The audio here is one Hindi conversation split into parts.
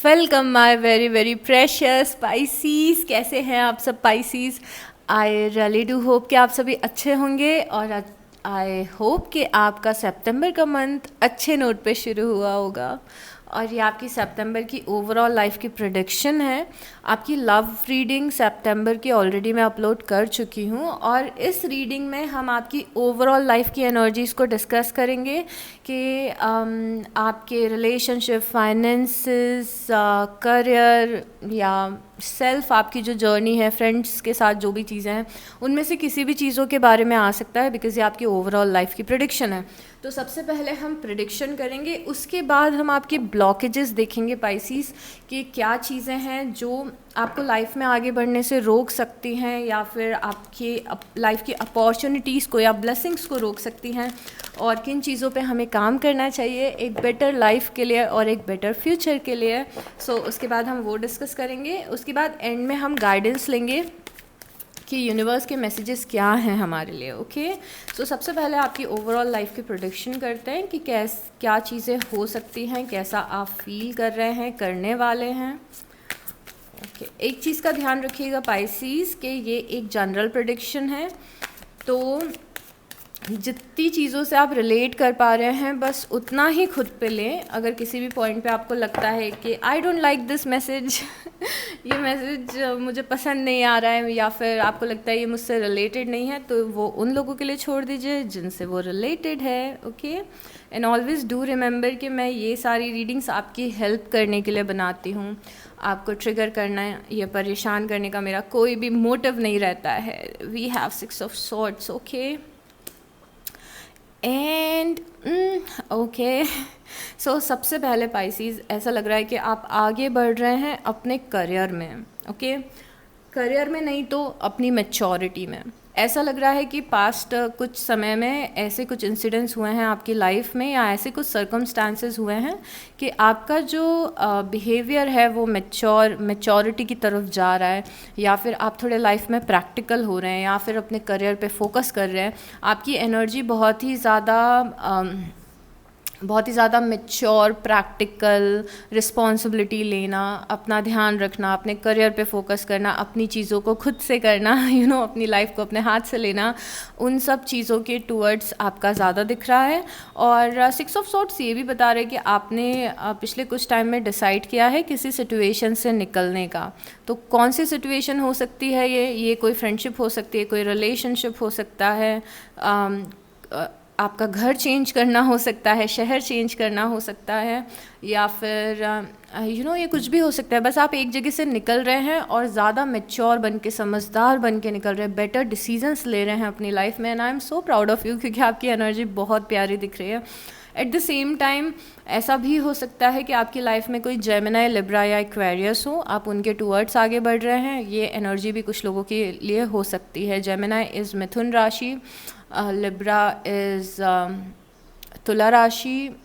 Welcome my very very precious Pisces. कैसे हैं आप सब Pisces? I really do hope कि आप सभी अच्छे होंगे और आई होप कि आपका सितंबर का मंथ अच्छे नोट पे शुरू हुआ होगा। और ये आपकी सितंबर की ओवरऑल लाइफ की प्रेडिक्शन है। आपकी लव रीडिंग सितंबर की ऑलरेडी मैं अपलोड कर चुकी हूँ और इस रीडिंग में हम आपकी ओवरऑल लाइफ की एनर्जीज़ को डिस्कस करेंगे कि आपके रिलेशनशिप, फाइनेंसेस, करियर या सेल्फ, आपकी जो जर्नी है, फ्रेंड्स के साथ जो भी चीज़ें हैं उनमें से किसी भी चीज़ों के बारे में आ सकता है, बिकॉज ये आपकी ओवरऑल लाइफ की प्रेडिक्शन है। तो सबसे पहले हम प्रेडिक्शन करेंगे, उसके बाद हम आपके ब्लॉकेजेस देखेंगे पाइसीज कि क्या चीज़ें हैं जो आपको लाइफ में आगे बढ़ने से रोक सकती हैं या फिर आपकी लाइफ की अपॉर्चुनिटीज़ को या ब्लेसिंग्स को रोक सकती हैं, और किन चीज़ों पे हमें काम करना चाहिए एक बेटर लाइफ के लिए और एक बेटर फ्यूचर के लिए। सो उसके बाद हम वो डिस्कस करेंगे। उसके बाद एंड में हम गाइडेंस लेंगे कि यूनिवर्स के मैसेजेस क्या हैं हमारे लिए। ओके, सो सबसे पहले आपकी ओवरऑल लाइफ की प्रेडिक्शन करते हैं कि क्या चीज़ें हो सकती हैं, कैसा आप फील कर रहे हैं, करने वाले हैं। ओके, एक चीज़ का ध्यान रखिएगा पाइसीज कि ये एक जनरल प्रेडिक्शन है, तो जितनी चीज़ों से आप रिलेट कर पा रहे हैं बस उतना ही खुद पे लें। अगर किसी भी पॉइंट पे आपको लगता है कि I don't like this message ये मैसेज मुझे पसंद नहीं आ रहा है, या फिर आपको लगता है ये मुझसे रिलेटेड नहीं है, तो वो उन लोगों के लिए छोड़ दीजिए जिनसे वो रिलेटेड है। Okay, and always do remember कि मैं ये सारी रीडिंग्स आपकी हेल्प करने के लिए बनाती हूँ। आपको ट्रिगर करना या परेशान करने का मेरा कोई भी मोटिव नहीं रहता है। We have 6 of swords. Okay, and okay, so सबसे पहले पाइसीज ऐसा लग रहा है कि आप आगे बढ़ रहे हैं अपने करियर में। ओके, करियर में नहीं तो अपनी मैच्योरिटी में। ऐसा लग रहा है कि पास्ट कुछ समय में ऐसे कुछ इंसिडेंट्स हुए हैं आपकी लाइफ में या ऐसे कुछ सर्कमस्टांसेस हुए हैं कि आपका जो बिहेवियर है वो मैच्योरिटी की तरफ जा रहा है, या फिर आप थोड़े लाइफ में प्रैक्टिकल हो रहे हैं या फिर अपने करियर पे फोकस कर रहे हैं। आपकी एनर्जी बहुत ही ज़्यादा मैच्योर, प्रैक्टिकल, रिस्पॉन्सिबिलिटी लेना, अपना ध्यान रखना, अपने करियर पे फोकस करना, अपनी चीज़ों को खुद से करना, अपनी लाइफ को अपने हाथ से लेना, उन सब चीज़ों के टूवर्ड्स आपका ज़्यादा दिख रहा है। और 6 ऑफ सॉर्ड्स ये भी बता रहे कि आपने पिछले कुछ टाइम में डिसाइड किया है किसी सिचुएशन से निकलने का। तो कौन सी सिचुएशन हो सकती है ये कोई फ्रेंडशिप हो सकती है, कोई रिलेशनशिप हो सकता है, आपका घर चेंज करना हो सकता है, शहर चेंज करना हो सकता है, या फिर ये कुछ भी हो सकता है। बस आप एक जगह से निकल रहे हैं और ज़्यादा मैच्योर बन के, समझदार बन के निकल रहे हैं, बेटर डिसीजंस ले रहे हैं अपनी लाइफ में। And I am so proud of you, क्योंकि आपकी एनर्जी बहुत प्यारी दिख रही है। एट द सेम टाइम ऐसा भी हो सकता है कि आपकी लाइफ में कोई जेमिनी, लिब्रा या एक्वेरियस हो, आप उनके टूवर्ड्स आगे बढ़ रहे हैं। ये एनर्जी भी कुछ लोगों के लिए हो सकती है। जेमिनी इज़ मिथुन राशि, लिब्रा इज़ तुला राशि,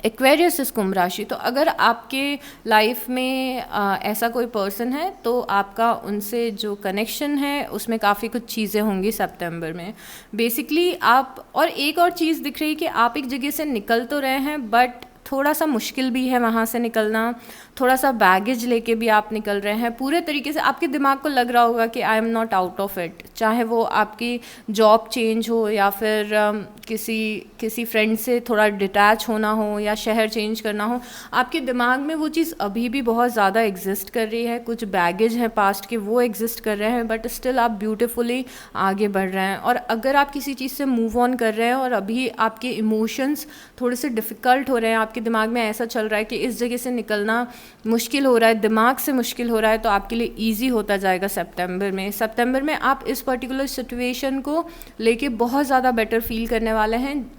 एक्वेरियस इस कुंभ राशि। तो अगर आपके लाइफ में ऐसा कोई पर्सन है तो आपका उनसे जो कनेक्शन है उसमें काफ़ी कुछ चीज़ें होंगी सितंबर में। बेसिकली आप, और एक और चीज़ दिख रही है कि आप एक जगह से निकल तो रहे हैं बट थोड़ा सा मुश्किल भी है वहाँ से निकलना, थोड़ा सा बैगेज लेके भी आप निकल रहे हैं। पूरे तरीके से आपके दिमाग को लग रहा होगा कि आई am not out of it, चाहे वो आपकी जॉब चेंज हो या फिर किसी फ्रेंड से थोड़ा डिटैच होना हो या शहर चेंज करना हो, आपके दिमाग में वो चीज़ अभी भी बहुत ज़्यादा एग्जिस्ट कर रही है। कुछ बैगेज है पास्ट के, वो एग्जिस्ट कर रहे हैं, बट स्टिल आप ब्यूटिफुली आगे बढ़ रहे हैं। और अगर आप किसी चीज़ से मूव ऑन कर रहे हैं और अभी आपके इमोशंस थोड़े से डिफ़िकल्ट हो रहे हैं, आपके दिमाग में ऐसा चल रहा है कि इस जगह से निकलना मुश्किल हो रहा है, दिमाग से मुश्किल हो रहा है, तो आपके लिए ईजी होता जाएगा सितंबर में आप इस पर्टिकुलर सिचुएशन को लेके बहुत ज़्यादा बेटर फील करने वाले हैं,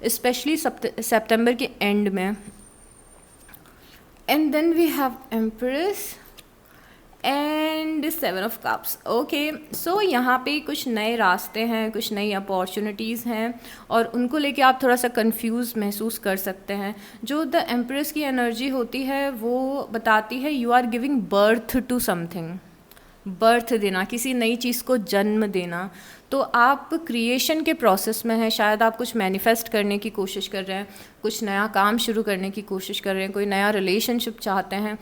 स्पेशली सितंबर के एंड में। And then we have empress and 7 of cups. Okay, so यहाँ पे कुछ नए रास्ते हैं, कुछ नई अपॉर्चुनिटीज़ हैं और उनको लेके आप थोड़ा सा कंफ्यूज महसूस कर सकते हैं। जो द एम्प्रेस की एनर्जी होती है वो बताती है you are giving birth to something. Birth देना, किसी नई चीज़ को जन्म देना। तो आप क्रिएशन के प्रोसेस में हैं, शायद आप कुछ मैनिफेस्ट करने की कोशिश कर रहे हैं, कुछ नया काम शुरू करने की कोशिश कर रहे हैं, कोई नया रिलेशनशिप चाहते हैं।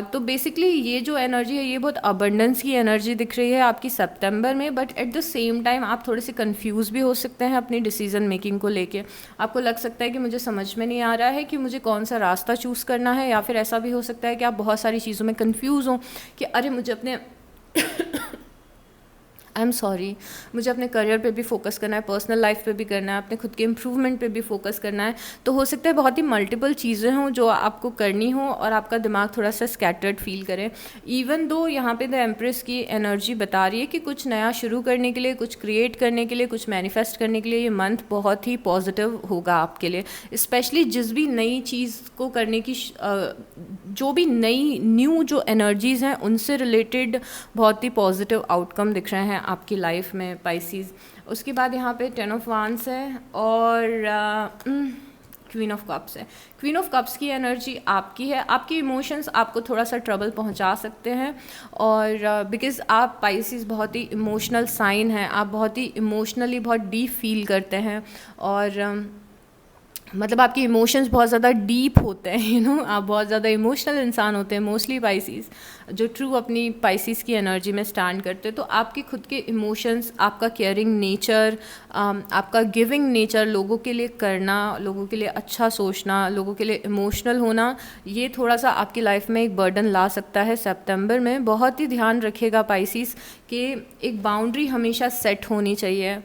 तो बेसिकली ये जो एनर्जी है ये बहुत अबंडेंस की एनर्जी दिख रही है आपकी सितंबर में, but at the same time आप थोड़े से कंफ्यूज भी हो सकते हैं अपनी डिसीजन मेकिंग को लेके। आपको लग सकता है कि मुझे समझ में नहीं आ रहा है कि मुझे कौन सा रास्ता चूज़ करना है, या फिर ऐसा भी हो सकता है कि आप बहुत सारी चीज़ों में कंफ्यूज हों कि अरे मुझे अपने आई एम सॉरी, मुझे अपने करियर पे भी फोकस करना है, पर्सनल लाइफ पे भी करना है, अपने खुद के इम्प्रूवमेंट पे भी फोकस करना है। तो हो सकता है बहुत ही मल्टीपल चीज़ें हों जो आपको करनी हो और आपका दिमाग थोड़ा सा स्कैटर्ड फील करे। इवन दो यहाँ पे द एम्प्रेस की एनर्जी बता रही है कि कुछ नया शुरू करने के लिए, कुछ क्रिएट करने के लिए, कुछ मैनिफेस्ट करने के लिए ये मंथ बहुत ही पॉजिटिव होगा आपके लिए। स्पेशली जिस भी नई चीज़ को करने की जो भी नई न्यू जो एनर्जीज़ हैं उनसे रिलेटेड बहुत ही पॉजिटिव आउटकम दिख रहे हैं आपकी लाइफ में पाइसीज़। उसके बाद यहाँ पे 10 ऑफ वांड्स है और क्वीन ऑफ कप्स है। क्वीन ऑफ कप्स की एनर्जी आपकी है, आपके इमोशंस आपको थोड़ा सा ट्रबल पहुँचा सकते हैं, और बिकॉज़ आप पाइसीज़ बहुत ही इमोशनल साइन हैं, आप बहुत ही इमोशनली बहुत डीप फील करते हैं, और मतलब आपके इमोशंस बहुत ज़्यादा डीप होते हैं, आप बहुत ज़्यादा इमोशनल इंसान होते हैं मोस्टली पाइसीज़, जो ट्रू अपनी पाइसीज़ की एनर्जी में स्टैंड करते हैं। तो आपके खुद के इमोशंस, आपका केयरिंग नेचर, आपका गिविंग नेचर, लोगों के लिए करना, लोगों के लिए अच्छा सोचना, लोगों के लिए इमोशनल होना, ये थोड़ा सा आपकी लाइफ में एक बर्डन ला सकता है सितंबर में। बहुत ही ध्यान रखिएगा पाइसीज़ कि एक बाउंड्री हमेशा सेट होनी चाहिए।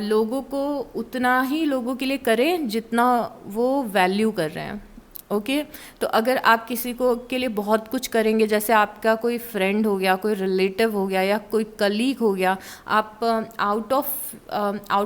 लोगों को उतना ही लोगों के लिए करें जितना वो वैल्यू कर रहे हैं। ओके तो अगर आप किसी को के लिए बहुत कुछ करेंगे, जैसे आपका कोई फ्रेंड हो गया, कोई रिलेटिव हो गया, या कोई कलीग हो गया, आप आउट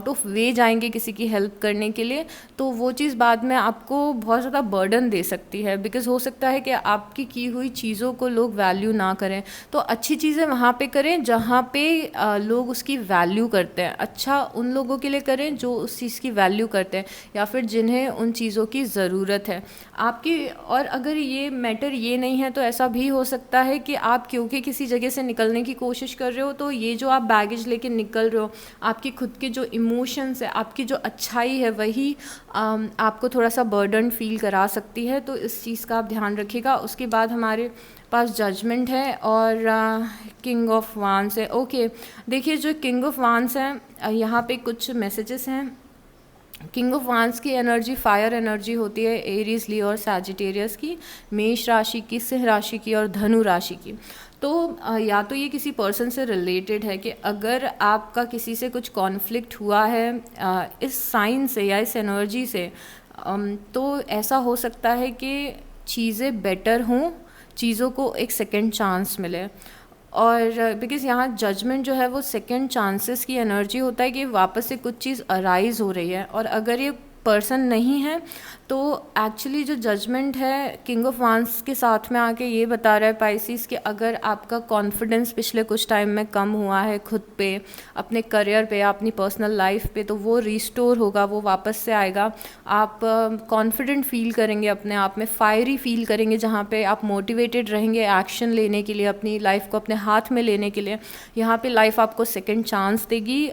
ऑफ वे जाएंगे किसी की हेल्प करने के लिए, तो वो चीज़ बाद में आपको बहुत ज़्यादा बर्डन दे सकती है, बिकॉज़ हो सकता है कि आपकी की हुई चीज़ों को लोग वैल्यू ना करें। तो अच्छी चीज़ें वहाँ पे करें जहाँ पे लोग उसकी वैल्यू करते हैं, अच्छा उन लोगों के लिए करें जो उस चीज़ की वैल्यू करते हैं या फिर जिन्हें उन चीज़ों की ज़रूरत है आपकी। और अगर ये मैटर ये नहीं है तो ऐसा भी हो सकता है कि आप क्योंकि किसी जगह से निकलने की कोशिश कर रहे हो, तो ये जो आप बैगेज लेके निकल रहे हो, आपकी खुद के जो इमोशंस है, आपकी जो अच्छाई है, वही आपको थोड़ा सा बर्डन फील करा सकती है। तो इस चीज़ का आप ध्यान रखिएगा। उसके बाद हमारे पास जजमेंट है और किंग ऑफ वांड्स है। ओके देखिए, जो किंग ऑफ वांड्स हैं यहाँ पे कुछ मैसेजेस हैं। किंग ऑफ वांड्स की एनर्जी फायर एनर्जी होती है, एरीज, लियो और सैजिटेरियस की, मेष राशि की, सिंह राशि की और धनु राशि की। तो या तो ये किसी पर्सन से रिलेटेड है कि अगर आपका किसी से कुछ कॉन्फ्लिक्ट हुआ है इस साइन से या इस एनर्जी से, तो ऐसा हो सकता है कि चीज़ें बेटर हों, चीज़ों को एक सेकेंड चांस मिले। और बिकॉज़ यहाँ जजमेंट जो है वो सेकंड चांसेस की एनर्जी होता है कि वापस से कुछ चीज़ अराइज हो रही है, और अगर ये पर्सन नहीं है तो एक्चुअली जो जजमेंट है किंग ऑफ वांड्स के साथ में आके ये बता रहा है पाइसीज़ कि अगर आपका कॉन्फिडेंस पिछले कुछ टाइम में कम हुआ है खुद पे, अपने करियर पे, अपनी पर्सनल लाइफ पे, तो वो रिस्टोर होगा, वो वापस से आएगा। आप कॉन्फिडेंट फील करेंगे, अपने आप में फायरी फील करेंगे, जहाँ पे आप मोटिवेटेड रहेंगे एक्शन लेने के लिए, अपनी लाइफ को अपने हाथ में लेने के लिए। यहाँ पे लाइफ आपको सेकेंड चांस देगी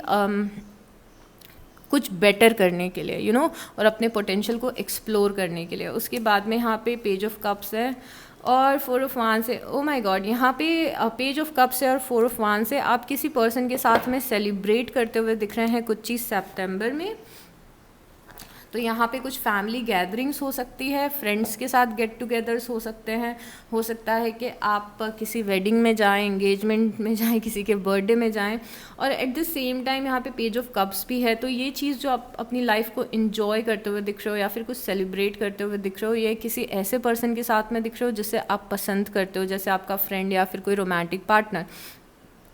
कुछ बेटर करने के लिए, और अपने पोटेंशियल को एक्सप्लोर करने के लिए। उसके बाद में यहाँ पे पेज ऑफ कप्स है और 4 ऑफ वांड्स है। ओ माय गॉड, यहाँ पे पेज ऑफ कप्स है और 4 ऑफ वांड्स है। आप किसी पर्सन के साथ में सेलिब्रेट करते हुए दिख रहे हैं कुछ चीज़ सितंबर में। तो यहाँ पे कुछ फैमिली गैदरिंग्स हो सकती है, फ्रेंड्स के साथ गेट टुगेदर्स हो सकते हैं, हो सकता है कि आप किसी वेडिंग में जाएं, एंगेजमेंट में जाएं, किसी के बर्थडे में जाएं, और एट द सेम टाइम यहाँ पे पेज ऑफ कप्स भी है। तो ये चीज़ जो आप अपनी लाइफ को इन्जॉय करते हुए दिख रहे हो या फिर कुछ सेलिब्रेट करते हुए दिख रहे हो, ये किसी ऐसे पर्सन के साथ में दिख रहे हो जिसे आप पसंद करते हो, जैसे आपका फ्रेंड या फिर कोई रोमांटिक पार्टनर।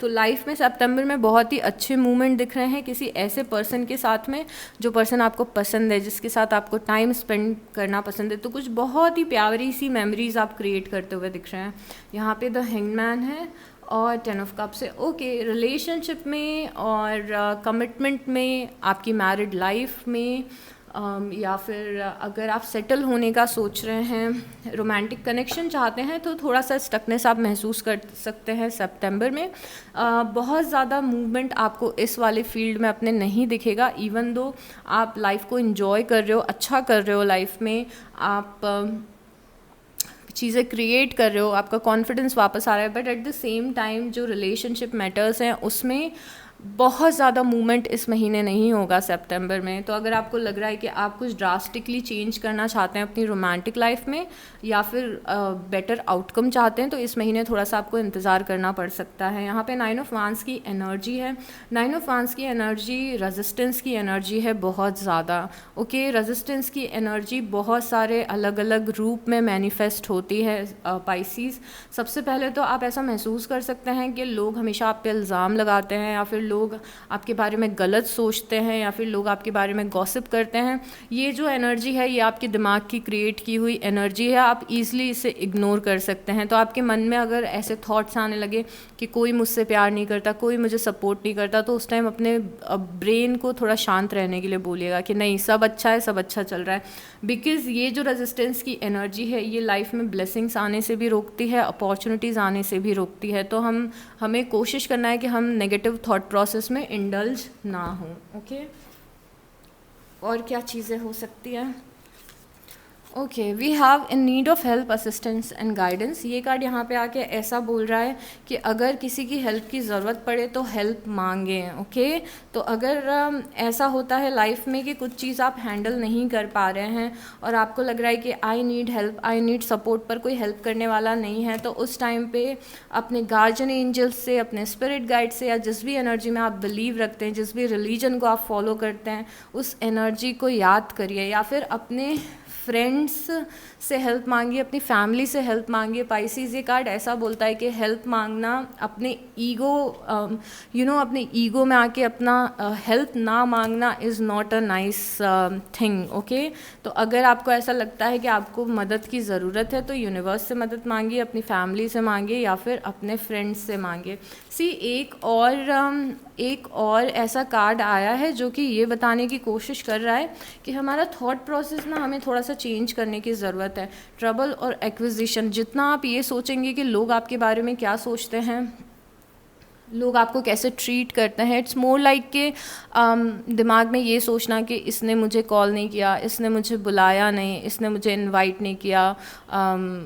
तो लाइफ में सितंबर में बहुत ही अच्छे मूवमेंट दिख रहे हैं किसी ऐसे पर्सन के साथ में जो पर्सन आपको पसंद है, जिसके साथ आपको टाइम स्पेंड करना पसंद है। तो कुछ बहुत ही प्यारी सी मेमोरीज आप क्रिएट करते हुए दिख रहे हैं। यहाँ पे द हैंगमैन है और 10 ऑफ कप्स है। ओके, रिलेशनशिप में और कमिटमेंट में, आपकी मैरिड लाइफ में या फिर अगर आप सेटल होने का सोच रहे हैं, रोमांटिक कनेक्शन चाहते हैं, तो थोड़ा सा स्टकनेस आप महसूस कर सकते हैं सितंबर में। बहुत ज़्यादा मूवमेंट आपको इस वाले फील्ड में अपने नहीं दिखेगा, इवन दो आप लाइफ को एंजॉय कर रहे हो, अच्छा कर रहे हो लाइफ में, आप चीज़ें क्रिएट कर रहे हो, आपका कॉन्फिडेंस वापस आ रहा है, but at the same time जो रिलेशनशिप मैटर्स हैं उसमें बहुत ज़्यादा मूवमेंट इस महीने नहीं होगा सितंबर में। तो अगर आपको लग रहा है कि आप कुछ ड्रास्टिकली चेंज करना चाहते हैं अपनी रोमांटिक लाइफ में, या फिर बेटर आउटकम चाहते हैं, तो इस महीने थोड़ा सा आपको इंतज़ार करना पड़ सकता है। यहाँ पे 9 ऑफ वांस की एनर्जी है। 9 ऑफ वांस की एनर्जी रेजिस्टेंस की एनर्जी है बहुत ज़्यादा। ओके, रेजिस्टेंस की एनर्जी बहुत सारे अलग अलग रूप में मैनिफेस्ट होती है पाइसीज़। सबसे पहले तो आप ऐसा महसूस कर सकते हैं कि लोग हमेशा आप पे इल्ज़ाम लगाते हैं, या फिर लोग आपके बारे में गलत सोचते हैं, या फिर लोग आपके बारे में गॉसिप करते हैं। ये जो एनर्जी है ये आपके दिमाग की क्रिएट की हुई एनर्जी है, आप ईज़िली इसे इग्नोर कर सकते हैं। तो आपके मन में अगर ऐसे थॉट्स आने लगे कि कोई मुझसे प्यार नहीं करता, कोई मुझे सपोर्ट नहीं करता, तो उस टाइम अपने ब्रेन को थोड़ा शांत रहने के लिए बोलिएगा कि नहीं, सब अच्छा है, सब अच्छा चल रहा है। बिकॉज़ ये जो रेजिस्टेंस की एनर्जी है ये लाइफ में ब्लेसिंग्स आने से भी रोकती है, अपॉर्चुनिटीज़ आने से भी रोकती है। तो हमें कोशिश करना है कि हम नेगेटिव थॉट प्रोसेस में इंडल्ज ना हो। ओके, और क्या चीज़ें हो सकती हैं? Okay, we have in need of help, assistance and guidance. ये कार्ड यहाँ पे आके ऐसा बोल रहा है कि अगर किसी की हेल्प की ज़रूरत पड़े तो हेल्प मांगें। ओके, तो अगर ऐसा होता है लाइफ में कि कुछ चीज़ आप हैंडल नहीं कर पा रहे हैं और आपको लग रहा है कि I need help, I need support, पर कोई हेल्प करने वाला नहीं है, तो उस टाइम पे अपने गार्जियन एंजल्स से, अपने स्पिरिट गाइड से, या जिस भी एनर्जी में आप बिलीव रखते हैं, जिस भी रिलीजन को आप फॉलो करते हैं, उस एनर्जी को याद करिए, या फिर अपने फ्रेंड्स से हेल्प मांगिए, अपनी फैमिली से हेल्प मांगिए। पाइसीज़ ये कार्ड ऐसा बोलता है कि हेल्प मांगना अपने ईगो अपने ईगो में आके अपना हेल्प ना मांगना is not a nice thing. Okay, तो अगर आपको ऐसा लगता है कि आपको मदद की ज़रूरत है तो यूनिवर्स से मदद मांगिए, अपनी फैमिली से मांगिए, या फिर अपने फ्रेंड्स से मांगिए। सी एक और ऐसा कार्ड आया है जो कि ये बताने की कोशिश कर रहा है कि हमारा थॉट प्रोसेस ना हमें थोड़ा सा चेंज करने की ज़रूरत है। ट्रबल और एक्विजिशन, जितना आप ये सोचेंगे कि लोग आपके बारे में क्या सोचते हैं, लोग आपको कैसे ट्रीट करते हैं, इट्स मोर लाइक के दिमाग में ये सोचना कि इसने मुझे कॉल नहीं किया, इसने मुझे बुलाया नहीं, इसने मुझे इनवाइट नहीं किया,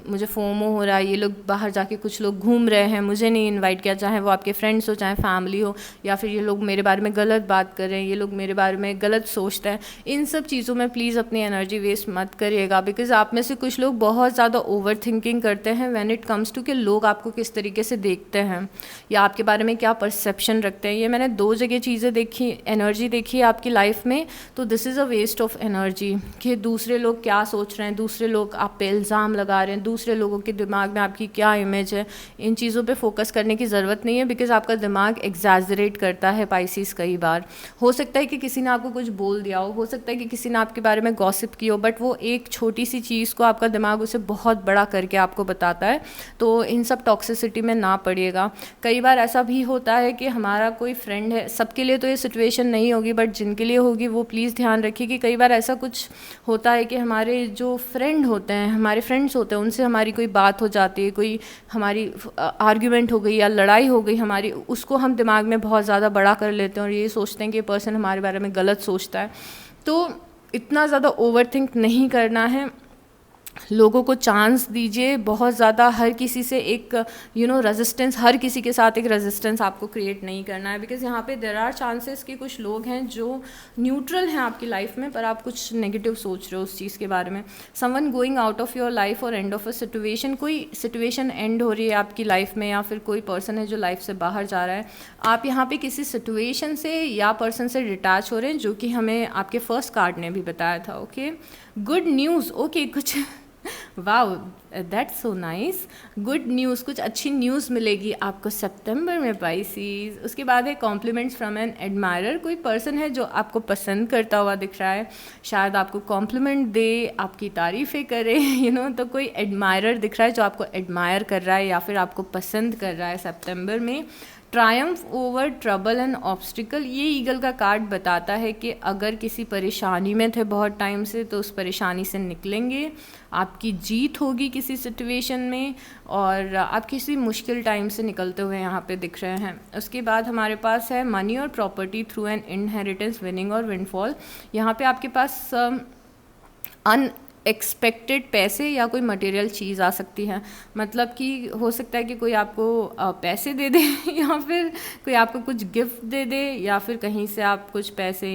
मुझे फोमो हो रहा है, ये लोग बाहर जाके कुछ लोग घूम रहे हैं, मुझे नहीं इनवाइट किया, चाहे वो आपके फ्रेंड्स हो चाहे फैमिली हो, या फिर ये लोग मेरे बारे में गलत बात कर रहे हैं, ये लोग मेरे बारे में गलत सोचते हैं। इन सब चीज़ों में प्लीज़ अपनी एनर्जी वेस्ट मत करिएगा, बिकॉज आप में से कुछ लोग बहुत ज़्यादा ओवर थिंकिंग करते हैं व्हेन इट कम्स टू कि लोग आपको किस तरीके से देखते हैं या आपके बारे में क्या परसेप्शन रखते हैं। ये मैंने 2 जगह चीज़ें देखी, एनर्जी देखी है आपकी लाइफ में, तो this is a waste of energy कि दूसरे लोग क्या सोच रहे हैं, दूसरे लोग आप पे इल्ज़ाम लगा रहे हैं, दूसरे लोगों के दिमाग में आपकी क्या इमेज है, इन चीज़ों पे फोकस करने की ज़रूरत नहीं है, बिकॉज आपका दिमाग एग्जैजरेट करता है पाइसीज़ कई बार। हो सकता है कि किसी ने आपको कुछ बोल दिया हो सकता है कि किसी ने आपके बारे में गॉसिप की हो, बट वो एक छोटी सी चीज़ को आपका दिमाग उसे बहुत बड़ा करके आपको बताता है। तो इन सब टॉक्सिसिटी में ना पड़िएगा। कई बार ऐसा भी होता है कि हमारा कोई फ्रेंड है, सबके लिए तो ये सिचुएशन नहीं होगी, बट जिनके लिए होगी वो प्लीज़ ध्यान रखिए कि कई बार ऐसा कुछ होता है कि हमारे जो फ्रेंड होते हैं, हमारे फ्रेंड्स होते हैं, उनसे हमारी कोई बात हो जाती है, कोई हमारी आर्ग्यूमेंट हो गई या लड़ाई हो गई हमारी, उसको हम दिमाग में बहुत ज़्यादा बड़ा कर लेते हैं और ये सोचते हैं कि ये पर्सन हमारे बारे में गलत सोचता है। तो इतना ज़्यादा ओवर थिंक नहीं करना है, लोगों को चांस दीजिए। बहुत ज़्यादा हर किसी से एक रेजिस्टेंस, हर किसी के साथ एक रेजिस्टेंस आपको क्रिएट नहीं करना है, बिकॉज यहाँ पे देयर आर चांसेस कि कुछ लोग हैं जो न्यूट्रल हैं आपकी लाइफ में, पर आप कुछ नेगेटिव सोच रहे हो उस चीज़ के बारे में। Someone going out of your life और एंड ऑफ अ सिचुएशन, कोई सिचुएशन एंड हो रही है आपकी लाइफ में, या फिर कोई पर्सन है जो लाइफ से बाहर जा रहा है। आप यहाँ पे किसी सिचुएशन से या पर्सन से डिटैच हो रहे हैं, जो कि हमें आपके फर्स्ट कार्ड ने भी बताया था। Okay, good news. ओके, कुछ wow, that's so nice. Good news, कुछ अच्छी न्यूज़ मिलेगी आपको सितंबर में पाइसीज। उसके बाद है कॉम्प्लीमेंट्स फ्रॉम एन एडमायरर, कोई पर्सन है जो आपको पसंद करता हुआ दिख रहा है, शायद आपको कॉम्प्लीमेंट दे, आपकी तारीफ़ें करे, तो कोई एडमायरर दिख रहा है जो आपको एडमायर कर रहा है या फिर आपको पसंद कर रहा है सितंबर में। Triumph over trouble and obstacle, ये ईगल का कार्ड बताता है कि अगर किसी परेशानी में थे बहुत टाइम से तो उस परेशानी से निकलेंगे, आपकी जीत होगी किसी सिचुएशन में, और आप किसी मुश्किल टाइम से निकलते हुए यहाँ पे दिख रहे हैं। उसके बाद हमारे पास है मनी और property through an inheritance, winning और विंडफॉल। यहाँ पे आपके पास अनएक्सपेक्टेड पैसे या कोई मटेरियल चीज़ आ सकती है, मतलब कि हो सकता है कि कोई आपको पैसे दे दे या फिर कोई आपको कुछ गिफ्ट दे दे, या फिर कहीं से आप कुछ पैसे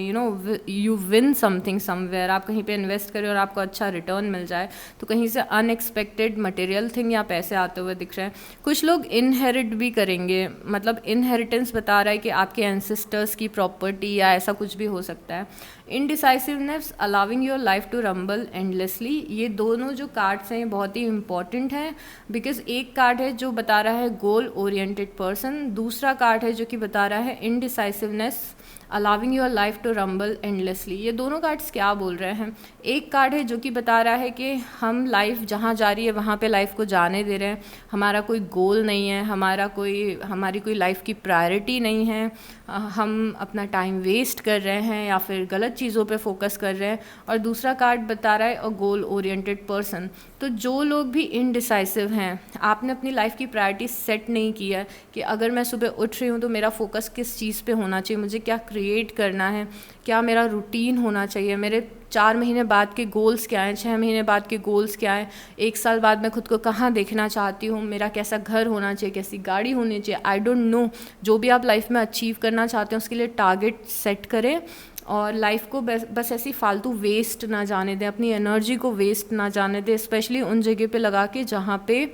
यू विन समथिंग समवेयर, आप कहीं पे इन्वेस्ट करें और आपको अच्छा रिटर्न मिल जाए, तो कहीं से अनएक्सपेक्टेड मटेरियल थिंग या पैसे आते हुए दिख रहे हैं। कुछ लोग इनहेरिट भी करेंगे, मतलब इनहेरिटेंस बता रहा है कि आपके एंसेस्टर्स की प्रॉपर्टी या ऐसा कुछ भी हो सकता है। Indecisiveness, allowing your life to rumble endlessly, ये दोनों जो कार्ड्स हैं बहुत ही इंपॉर्टेंट हैं, बिकॉज एक कार्ड है जो बता रहा है गोल ओरिएंटेड पर्सन, दूसरा कार्ड है जो कि बता रहा है indecisiveness, allowing your life to rumble endlessly. ये दोनों कार्ड्स क्या बोल रहे हैं? एक कार्ड है जो कि बता रहा है कि हम लाइफ जहाँ जा रही है वहाँ पे लाइफ को जाने दे रहे हैं, हमारा कोई गोल नहीं है, हमारी कोई लाइफ की प्रायोरिटी नहीं है, हम अपना टाइम वेस्ट कर रहे हैं या फिर गलत चीज़ों पे फोकस कर रहे हैं। और दूसरा कार्ड बता रहा है अ गोल ओरिएंटेड पर्सन। तो जो लोग भी इनडिसाइसिव हैं, आपने अपनी लाइफ की प्रायोरिटी सेट नहीं की है कि अगर मैं सुबह उठ रही हूँ तो मेरा फोकस किस चीज़ पे होना चाहिए, मुझे क्या क्रिएट करना है, क्या मेरा रूटीन होना चाहिए, मेरे 4 महीने बाद के गोल्स क्या हैं, 6 महीने बाद के गोल्स क्या हैं, 1 साल बाद मैं खुद को कहाँ देखना चाहती हूँ, मेरा कैसा घर होना चाहिए, कैसी गाड़ी होनी चाहिए, आई डोंट नो। जो भी आप लाइफ में अचीव करना चाहते हैं उसके लिए टारगेट सेट करें और लाइफ को बस ऐसी फालतू वेस्ट ना जाने दें, अपनी एनर्जी को वेस्ट ना जाने दें, स्पेशली उन जगह पे लगा के जहाँ पे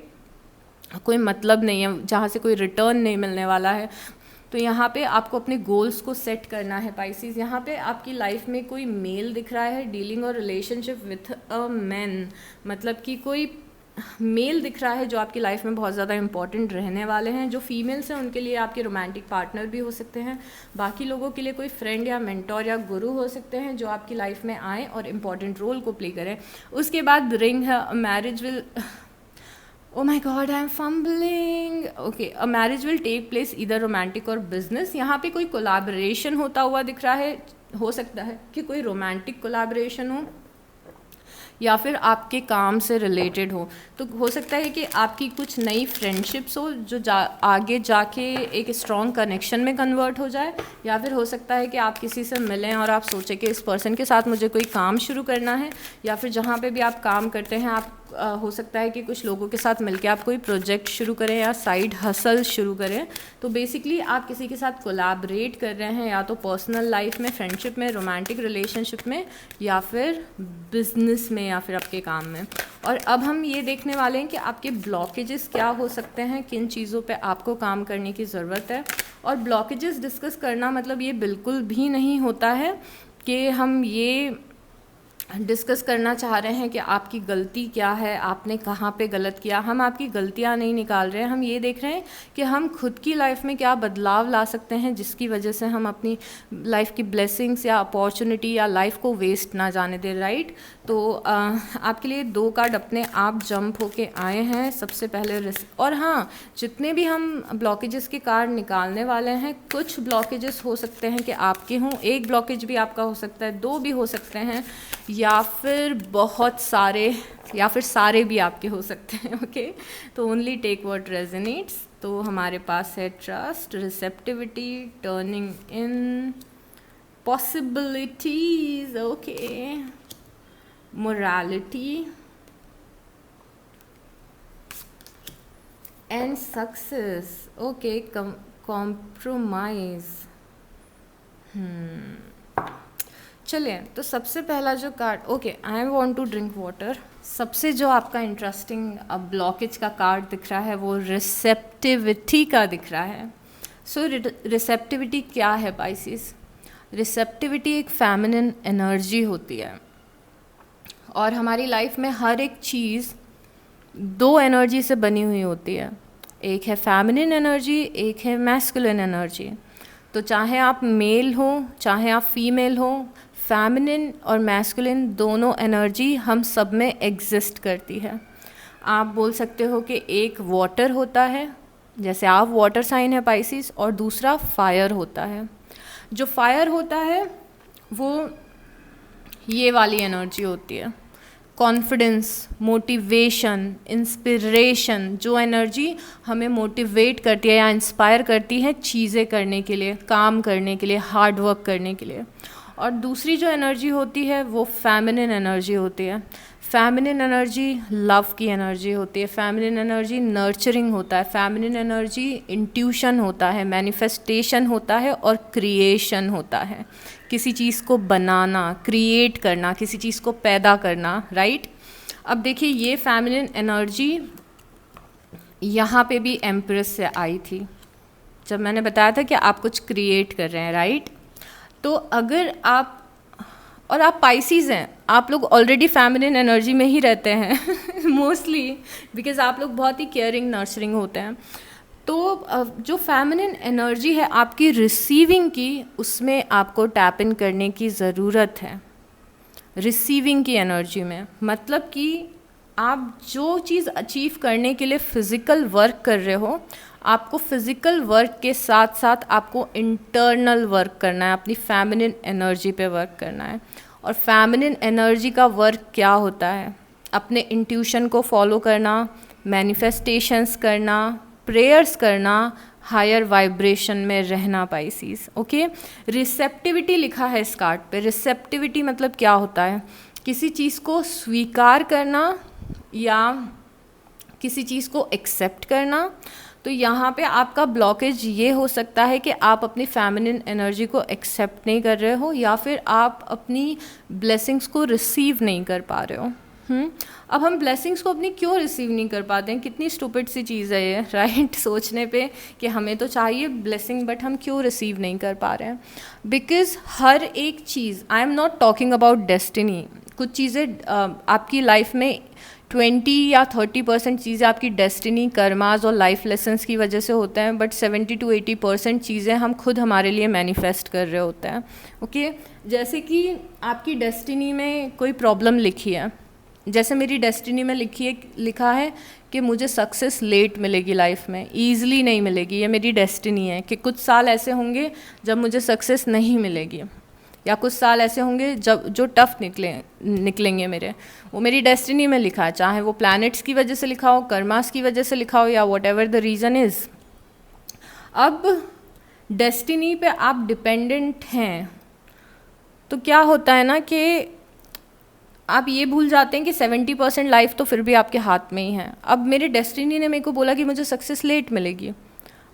कोई मतलब नहीं है, जहाँ से कोई रिटर्न नहीं मिलने वाला है। तो यहाँ पे आपको अपने गोल्स को सेट करना है पाइसिस। यहाँ पे आपकी लाइफ में कोई मेल दिख रहा है, डीलिंग और रिलेशनशिप विथ अ मैन, मतलब कि कोई मेल दिख रहा है जो आपकी लाइफ में बहुत ज़्यादा इंपॉर्टेंट रहने वाले हैं। जो फीमेल्स हैं उनके लिए आपके रोमांटिक पार्टनर भी हो सकते हैं, बाकी लोगों के लिए कोई फ्रेंड या मेंटोर या गुरु हो सकते हैं जो आपकी लाइफ में आए और इम्पॉर्टेंट रोल को प्ले करें। उसके बाद रिंग है, marriage will, oh my god I'm fumbling, okay, a marriage will take place either romantic or business। यहाँ पे कोई कोलैबोरेशन होता हुआ दिख रहा है, हो सकता है कि कोई रोमांटिक कोलैबोरेशन हो या फिर आपके काम से रिलेटेड हो। तो हो सकता है कि आपकी कुछ नई फ्रेंडशिप्स हो जो आगे जाके एक स्ट्रॉन्ग कनेक्शन में कन्वर्ट हो जाए, या फिर हो सकता है कि आप किसी से मिलें और आप सोचें कि इस पर्सन के साथ मुझे कोई काम शुरू करना है, या फिर जहाँ पे भी आप काम करते हैं आप हो सकता है कि कुछ लोगों के साथ मिलकर आप कोई प्रोजेक्ट शुरू करें या साइड हसल शुरू करें। तो बेसिकली आप किसी के साथ कोलैबोरेट कर रहे हैं, या तो पर्सनल लाइफ में, फ्रेंडशिप में, रोमांटिक रिलेशनशिप में, या फिर बिजनेस में, या फिर आपके काम में। और अब हम ये देखने वाले हैं कि आपके ब्लॉकेजेस क्या हो सकते हैं, किन चीज़ों पे आपको काम करने की ज़रूरत है। और ब्लॉकेजेस डिस्कस करना मतलब ये बिल्कुल भी नहीं होता है कि हम ये डिस्कस करना चाह रहे हैं कि आपकी गलती क्या है, आपने कहाँ पे गलत किया। हम आपकी गलतियाँ नहीं निकाल रहे हैं, हम ये देख रहे हैं कि हम खुद की लाइफ में क्या बदलाव ला सकते हैं जिसकी वजह से हम अपनी लाइफ की ब्लेसिंग्स या अपॉर्चुनिटी या लाइफ को वेस्ट ना जाने दें, राइट। तो आपके लिए 2 कार्ड अपने आप जंप होके आए हैं। सबसे पहले और हाँ, जितने भी हम ब्लॉकेजेस के कार्ड निकालने वाले हैं, कुछ ब्लॉकेजेस हो सकते हैं कि आपके हों, 1 ब्लॉकेज भी आपका हो सकता है, 2 भी हो सकते हैं, या फिर बहुत सारे, या फिर सारे भी आपके हो सकते हैं। ओके, तो ओनली टेक व्हाट रेजोनेट्स। तो हमारे पास है trust, receptivity, turning in, possibilities, okay, morality and success, okay, compromise. चलिए, तो सबसे पहला जो card, okay, I want to drink water. सबसे जो आपका इंटरेस्टिंग ब्लॉकेज का कार्ड दिख रहा है वो रिसेप्टिविटी का दिख रहा है। सो रिसेप्टिविटी क्या है पाइसिस? रिसेप्टिविटी एक फेमिनिन एनर्जी होती है, और हमारी लाइफ में हर एक चीज़ 2 एनर्जी से बनी हुई होती है। एक है फेमिनिन एनर्जी, एक है मैस्कुलिन एनर्जी। तो चाहे आप मेल हो चाहे आप फीमेल हो, फेमिनिन और मैस्कुलिन दोनों एनर्जी हम सब में एग्जिस्ट करती है। आप बोल सकते हो कि एक वाटर होता है जैसे आप वाटर साइन है पाइसिस, और दूसरा फायर होता है। जो फायर होता है वो ये वाली एनर्जी होती है, कॉन्फिडेंस, मोटिवेशन, इंस्पिरेशन, जो एनर्जी हमें मोटिवेट करती है या इंस्पायर करती है चीज़ें करने के लिए, काम करने के लिए, हार्ड वर्क करने के लिए। और दूसरी जो एनर्जी होती है वो फेमिनिन एनर्जी होती है। फेमिनिन एनर्जी लव की एनर्जी होती है, फेमिनिन एनर्जी नर्चरिंग होता है, फेमिनिन एनर्जी इंट्यूशन होता है, मैनिफेस्टेशन होता है और क्रिएशन होता है। किसी चीज़ को बनाना, क्रिएट करना, किसी चीज़ को पैदा करना, राइट। अब देखिए ये फेमिनिन एनर्जी यहाँ पे भी एम्प्रेस से आई थी, जब मैंने बताया था कि आप कुछ क्रिएट कर रहे हैं, राइट। तो अगर आप पाइसीज़ हैं, आप लोग ऑलरेडी फेमिनिन एनर्जी में ही रहते हैं मोस्टली, बिकॉज आप लोग बहुत ही केयरिंग, नर्चरिंग होते हैं। तो जो फेमिनिन एनर्जी है आपकी रिसीविंग की, उसमें आपको टैप इन करने की ज़रूरत है। रिसीविंग की एनर्जी में मतलब कि आप जो चीज़ अचीव करने के लिए फ़िज़िकल वर्क कर रहे हो, आपको फिज़िकल वर्क के साथ साथ आपको इंटरनल वर्क करना है, अपनी फेमिनिन एनर्जी पे वर्क करना है। और फेमिनिन एनर्जी का वर्क क्या होता है? अपने इंट्यूशन को फॉलो करना, मैनिफेस्टेशंस करना, प्रेयर्स करना, हायर वाइब्रेशन में रहना पाइसीज। ओके, रिसेप्टिविटी लिखा है इस कार्ड पे। रिसेप्टिविटी मतलब क्या होता है? किसी चीज़ को स्वीकार करना या किसी चीज़ को एक्सेप्ट करना। तो यहाँ पे आपका ब्लॉकेज ये हो सकता है कि आप अपनी फेमिनिन एनर्जी को एक्सेप्ट नहीं कर रहे हो, या फिर आप अपनी ब्लेसिंग्स को रिसीव नहीं कर पा रहे हो। अब हम ब्लेसिंग्स को अपनी क्यों रिसीव नहीं कर पाते हैं? कितनी स्टूपिड सी चीज़ है ये, राइट? सोचने पे कि हमें तो चाहिए ब्लेसिंग, बट हम क्यों रिसीव नहीं कर पा रहे हैं? बिकॉज हर एक चीज़, I am not talking about destiny, कुछ चीज़ें आपकी लाइफ में 20 या 30% चीज़ें आपकी डेस्टिनी, कर्मास और लाइफ लेसन्स की वजह से होते हैं, बट 70 to 80% चीज़ें हम खुद हमारे लिए मैनिफेस्ट कर रहे होते हैं। ओके, जैसे कि आपकी डेस्टिनी में कोई प्रॉब्लम लिखी है, जैसे मेरी डेस्टिनी में लिखा है कि मुझे सक्सेस लेट मिलेगी लाइफ में, ईज़िली नहीं मिलेगी। ये मेरी डेस्टिनी है कि कुछ साल ऐसे होंगे जब मुझे सक्सेस नहीं मिलेगी, या कुछ साल ऐसे होंगे जब जो टफ निकलेंगे मेरे, वो मेरी डेस्टिनी में लिखा है। चाहे वो प्लैनेट्स की वजह से लिखा हो, कर्मास की वजह से लिखा हो, या what ever the reason is. अब डेस्टिनी पे आप डिपेंडेंट हैं तो क्या होता है ना कि आप ये भूल जाते हैं कि 70% लाइफ तो फिर भी आपके हाथ में ही है। अब मेरी डेस्टिनी ने मेरे को बोला कि मुझे सक्सेस लेट मिलेगी,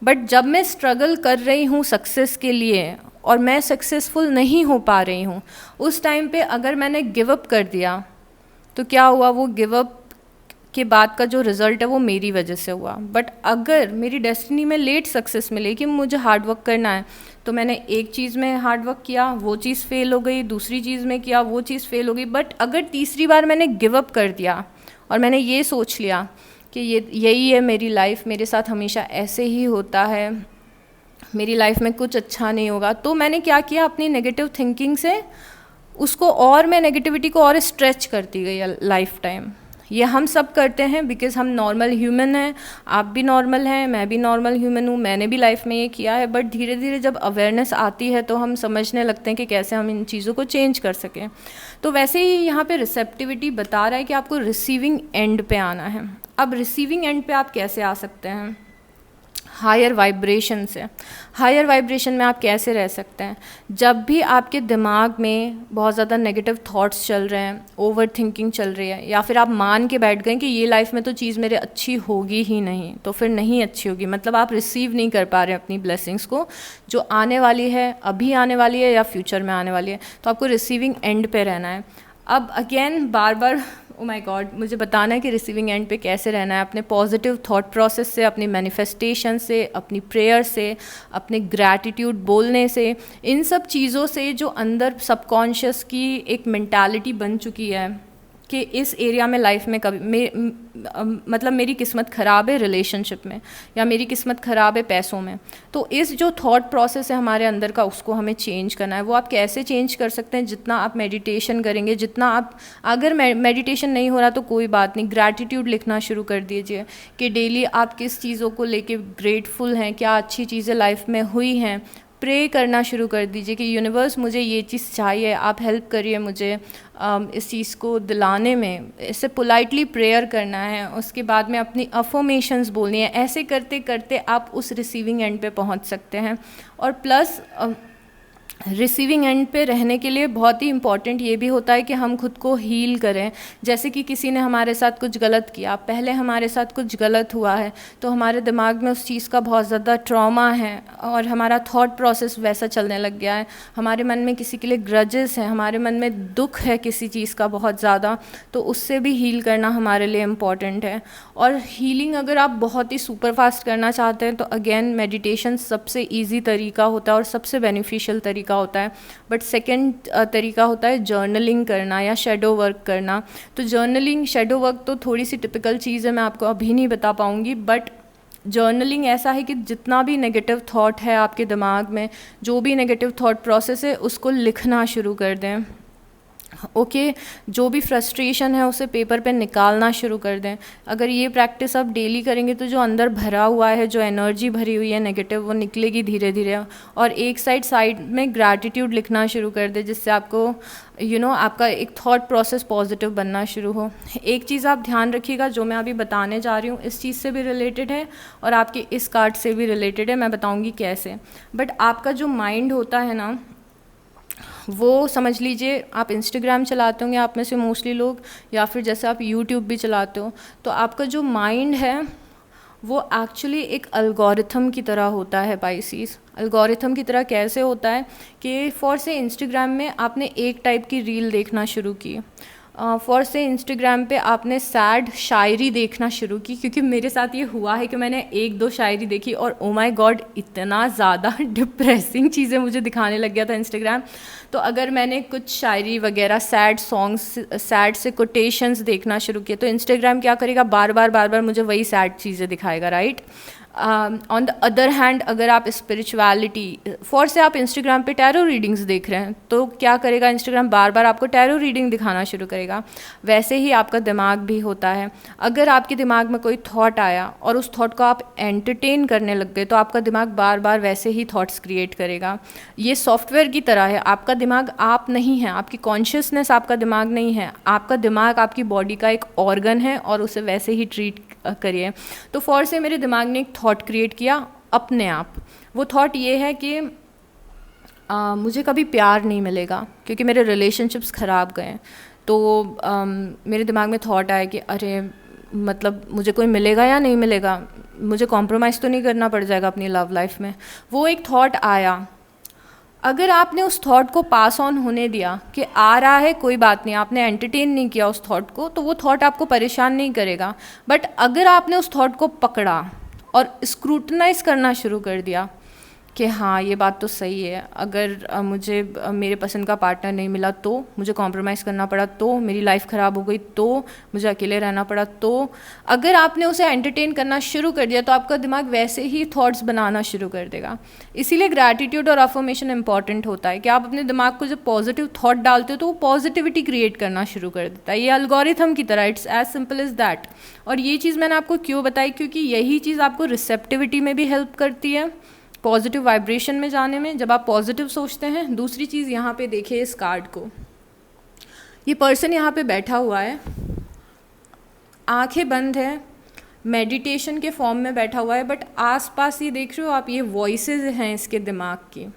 बट जब मैं स्ट्रगल कर रही हूँ सक्सेस के लिए और मैं सक्सेसफुल नहीं हो पा रही हूँ, उस टाइम पे अगर मैंने गिव अप कर दिया तो क्या हुआ? वो गिव अप के बाद का जो रिज़ल्ट है वो मेरी वजह से हुआ। बट अगर मेरी डेस्टिनी में लेट सक्सेस मिले कि मुझे हार्ड वर्क करना है, तो मैंने एक चीज़ में हार्ड वर्क किया, वो चीज़ फेल हो गई, दूसरी चीज़ में किया, वो चीज़ फेल हो गई। बट अगर तीसरी बार मैंने गिव अप कर दिया और मैंने ये सोच लिया कि यही है मेरी लाइफ, मेरे साथ हमेशा ऐसे ही होता है, मेरी लाइफ में कुछ अच्छा नहीं होगा, तो मैंने क्या किया? अपनी नेगेटिव थिंकिंग से उसको और मैं नेगेटिविटी को और स्ट्रेच करती गई लाइफ टाइम। ये हम सब करते हैं बिकॉज हम नॉर्मल ह्यूमन हैं। आप भी नॉर्मल हैं, मैं भी नॉर्मल ह्यूमन हूँ, मैंने भी लाइफ में ये किया है। बट धीरे धीरे जब अवेयरनेस आती है तो हम समझने लगते हैं कि कैसे हम इन चीज़ों को चेंज कर सकें। तो वैसे ही यहाँ पे रिसेप्टिविटी बता रहा है कि आपको रिसीविंग एंड पे आना है। अब रिसीविंग एंड पे आप कैसे आ सकते हैं? हायर वाइब्रेशन से। हायर वाइब्रेशन में आप कैसे रह सकते हैं? जब भी आपके दिमाग में बहुत ज़्यादा नेगेटिव थॉट्स चल रहे हैं, ओवर थिंकिंग चल रही है, या फिर आप मान के बैठ गए कि ये लाइफ में तो चीज़ मेरे अच्छी होगी ही नहीं, तो फिर नहीं अच्छी होगी, मतलब आप रिसीव नहीं कर पा रहे हैं अपनी ब्लेसिंग्स को जो आने वाली है, अभी आने वाली है या फ्यूचर में आने वाली है। तो आपको रिसीविंग एंड पे रहना है। अब again bar bar oh my God, मुझे बताना है कि रिसीविंग एंड पे कैसे रहना है। अपने पॉजिटिव थॉट प्रोसेस से, अपनी मैनिफेस्टेशन से, अपनी प्रेयर से, अपने ग्रैटिट्यूड बोलने से, इन सब चीज़ों से जो अंदर सबकॉन्शियस की एक मेंटालिटी बन चुकी है कि इस एरिया में लाइफ में कभी मतलब मेरी किस्मत ख़राब है रिलेशनशिप में, या मेरी किस्मत ख़राब है पैसों में। तो इस जो थॉट प्रोसेस है हमारे अंदर का, उसको हमें चेंज करना है। वो आप कैसे चेंज कर सकते हैं? जितना आप मेडिटेशन करेंगे, जितना आप, अगर मेडिटेशन नहीं हो रहा तो कोई बात नहीं, ग्रैटिट्यूड लिखना शुरू कर दीजिए कि डेली आप किस चीज़ों को लेके ग्रेटफुल हैं, क्या अच्छी चीज़ें लाइफ में हुई हैं। प्रे करना शुरू कर दीजिए कि यूनिवर्स मुझे ये चीज़ चाहिए, आप हेल्प करिए मुझे इस चीज़ को दिलाने में। इससे पोलाइटली प्रेयर करना है, उसके बाद में अपनी अफर्मेशंस बोलनी है। ऐसे करते करते आप उस रिसीविंग एंड पे पहुंच सकते हैं। और प्लस रिसीविंग एंड पे रहने के लिए बहुत ही इम्पॉर्टेंट ये भी होता है कि हम खुद को हील करें। जैसे कि किसी ने हमारे साथ कुछ गलत किया, पहले हमारे साथ कुछ गलत हुआ है, तो हमारे दिमाग में उस चीज़ का बहुत ज़्यादा ट्रॉमा है और हमारा थॉट प्रोसेस वैसा चलने लग गया है। हमारे मन में किसी के लिए ग्रजेस हैं, हमारे मन में दुख है किसी चीज़ का बहुत ज़्यादा, तो उससे भी हील करना हमारे लिए इम्पॉर्टेंट है। और हीलिंग अगर आप बहुत ही सुपर फास्ट करना चाहते हैं तो अगेन मेडिटेशन सबसे ईजी तरीका होता है और सबसे बेनिफिशियल तरीका होता है। बट सेकंड तरीका होता है जर्नलिंग करना या शेडो वर्क करना। तो जर्नलिंग, शेडो वर्क तो थोड़ी सी टिपिकल चीज़ है, मैं आपको अभी नहीं बता पाऊँगी। बट जर्नलिंग ऐसा है कि जितना भी नेगेटिव थॉट है आपके दिमाग में, जो भी नेगेटिव थॉट प्रोसेस है, उसको लिखना शुरू कर दें। ओके, जो भी फ्रस्ट्रेशन है उसे पेपर पे निकालना शुरू कर दें। अगर ये प्रैक्टिस आप डेली करेंगे तो जो अंदर भरा हुआ है, जो एनर्जी भरी हुई है नेगेटिव, वो निकलेगी धीरे धीरे। और एक साइड में ग्रैटिट्यूड लिखना शुरू कर दें, जिससे आपको आपका एक थॉट प्रोसेस पॉजिटिव बनना शुरू हो। एक चीज़ आप ध्यान रखिएगा, जो मैं अभी बताने जा रही हूँ इस चीज़ से भी रिलेटेड है और आपके इस कार्ड से भी रिलेटेड है, मैं बताऊँगी कैसे। बट आपका जो माइंड होता है ना, वो समझ लीजिए आप इंस्टाग्राम चलाते होंगे आप में से मोस्टली लोग, या फिर जैसे आप यूट्यूब भी चलाते हो, तो आपका जो माइंड है वो एक्चुअली एक अल्गोरिथम की तरह होता है पाइसीस। अल्गोरिथम की तरह कैसे होता है कि फॉर से इंस्टाग्राम में आपने एक टाइप की रील देखना शुरू की, फॉर से इंस्टाग्राम पे आपने सैड शायरी देखना शुरू की, क्योंकि मेरे साथ ये हुआ है कि मैंने एक दो शायरी देखी और ओ माय गॉड इतना ज़्यादा डिप्रेसिंग चीज़ें मुझे दिखाने लग गया था इंस्टाग्राम। तो अगर मैंने कुछ शायरी वगैरह, सैड सॉन्ग्स, सैड से कोटेशंस देखना शुरू किए, तो इंस्टाग्राम क्या करेगा, बार बार मुझे वही सैड चीज़ें दिखाएगा, right. On the other hand अगर आप स्पिरिचुअलिटी, फॉर से आप इंस्टाग्राम पे टैरो रीडिंग्स देख रहे हैं, तो क्या करेगा इंस्टाग्राम, बार बार आपको टैरो रीडिंग दिखाना शुरू करेगा। वैसे ही आपका दिमाग भी होता है। अगर आपके दिमाग में कोई थॉट आया और उस थॉट को आप एंटरटेन करने लग गए, तो आपका दिमाग बार बार वैसे ही थॉट्स क्रिएट करेगा। ये सॉफ्टवेयर की तरह है, आपका दिमाग आप नहीं है, आपकी कॉन्शियसनेस आपका दिमाग नहीं है, आपका दिमाग आपकी बॉडी का एक ऑर्गन है और उसे वैसे ही ट्रीट करिए। तो फॉर से मेरे दिमाग ने एक थॉट क्रिएट किया अपने आप। वो थॉट ये है कि मुझे कभी प्यार नहीं मिलेगा क्योंकि मेरे रिलेशनशिप्स ख़राब गए। तो मेरे दिमाग में थॉट आया कि अरे मतलब मुझे कोई मिलेगा या नहीं मिलेगा, मुझे कॉम्प्रोमाइज़ तो नहीं करना पड़ जाएगा अपनी लव लाइफ में। वो एक थॉट आया। अगर आपने उस थॉट को पास ऑन होने दिया कि आ रहा है कोई बात नहीं, आपने एंटरटेन नहीं किया उस थॉट को, तो वो थॉट आपको परेशान नहीं करेगा। बट अगर आपने उस थॉट को पकड़ा और स्क्रूटनाइज करना शुरू कर दिया कि हाँ ये बात तो सही है, अगर मुझे मेरे पसंद का पार्टनर नहीं मिला तो, मुझे कॉम्प्रोमाइज़ करना पड़ा तो, मेरी लाइफ ख़राब हो गई तो, मुझे अकेले रहना पड़ा तो, अगर आपने उसे एंटरटेन करना शुरू कर दिया तो आपका दिमाग वैसे ही थॉट्स बनाना शुरू कर देगा। इसीलिए ग्रैटिट्यूड और अफर्मेशन इंपॉर्टेंट होता है कि आप अपने दिमाग को जब पॉजिटिव थॉट डालते हो तो वो पॉजिटिविटी क्रिएट करना शुरू कर देता है। ये अलगोरिथम की तरह, it's as simple is that. और ये चीज़ मैंने आपको क्यों बताई, क्योंकि यही चीज़ आपको रिसेप्टिविटी में भी हेल्प करती है, पॉजिटिव वाइब्रेशन में जाने में, जब आप पॉजिटिव सोचते हैं। दूसरी चीज़ यहाँ पे देखिए इस कार्ड को, ये पर्सन यहाँ पे बैठा हुआ है, आंखें बंद है, मेडिटेशन के फॉर्म में बैठा हुआ है, बट आसपास ये देख रहे हो आप, ये वॉइसेस हैं इसके दिमाग की।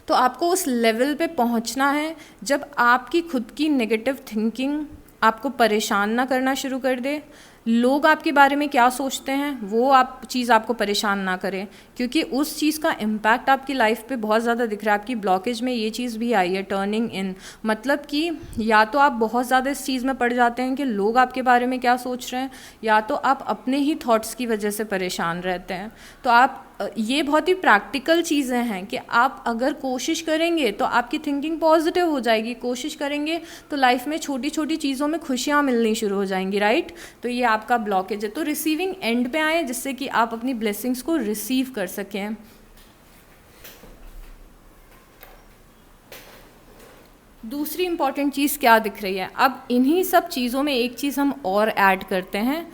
तो आपको उस लेवल पे पहुँचना है जब आपकी खुद की नेगेटिव थिंकिंग आपको परेशान ना करना शुरू कर दे, लोग आपके बारे में क्या सोचते हैं वो आप चीज़ आपको परेशान ना करें, क्योंकि उस चीज़ का इम्पैक्ट आपकी लाइफ पे बहुत ज़्यादा दिख रहा है। आपकी ब्लॉकेज में ये चीज़ भी आई है, टर्निंग इन, मतलब कि या तो आप बहुत ज़्यादा इस चीज़ में पड़ जाते हैं कि लोग आपके बारे में क्या सोच रहे हैं, या तो आप अपने ही थॉट्स की वजह से परेशान रहते हैं। तो आप ये बहुत ही प्रैक्टिकल चीज़ें हैं कि आप अगर कोशिश करेंगे तो आपकी थिंकिंग पॉजिटिव हो जाएगी, कोशिश करेंगे तो लाइफ में छोटी छोटी चीज़ों में खुशियाँ मिलनी शुरू हो जाएंगी, राइट। तो ये आपका ब्लॉकेज है। तो रिसीविंग एंड पे आए जिससे कि आप अपनी ब्लेसिंग्स को रिसीव कर सकें। दूसरी इंपॉर्टेंट चीज़ क्या दिख रही है, अब इन्हीं सब चीज़ों में एक चीज़ हम और ऐड करते हैं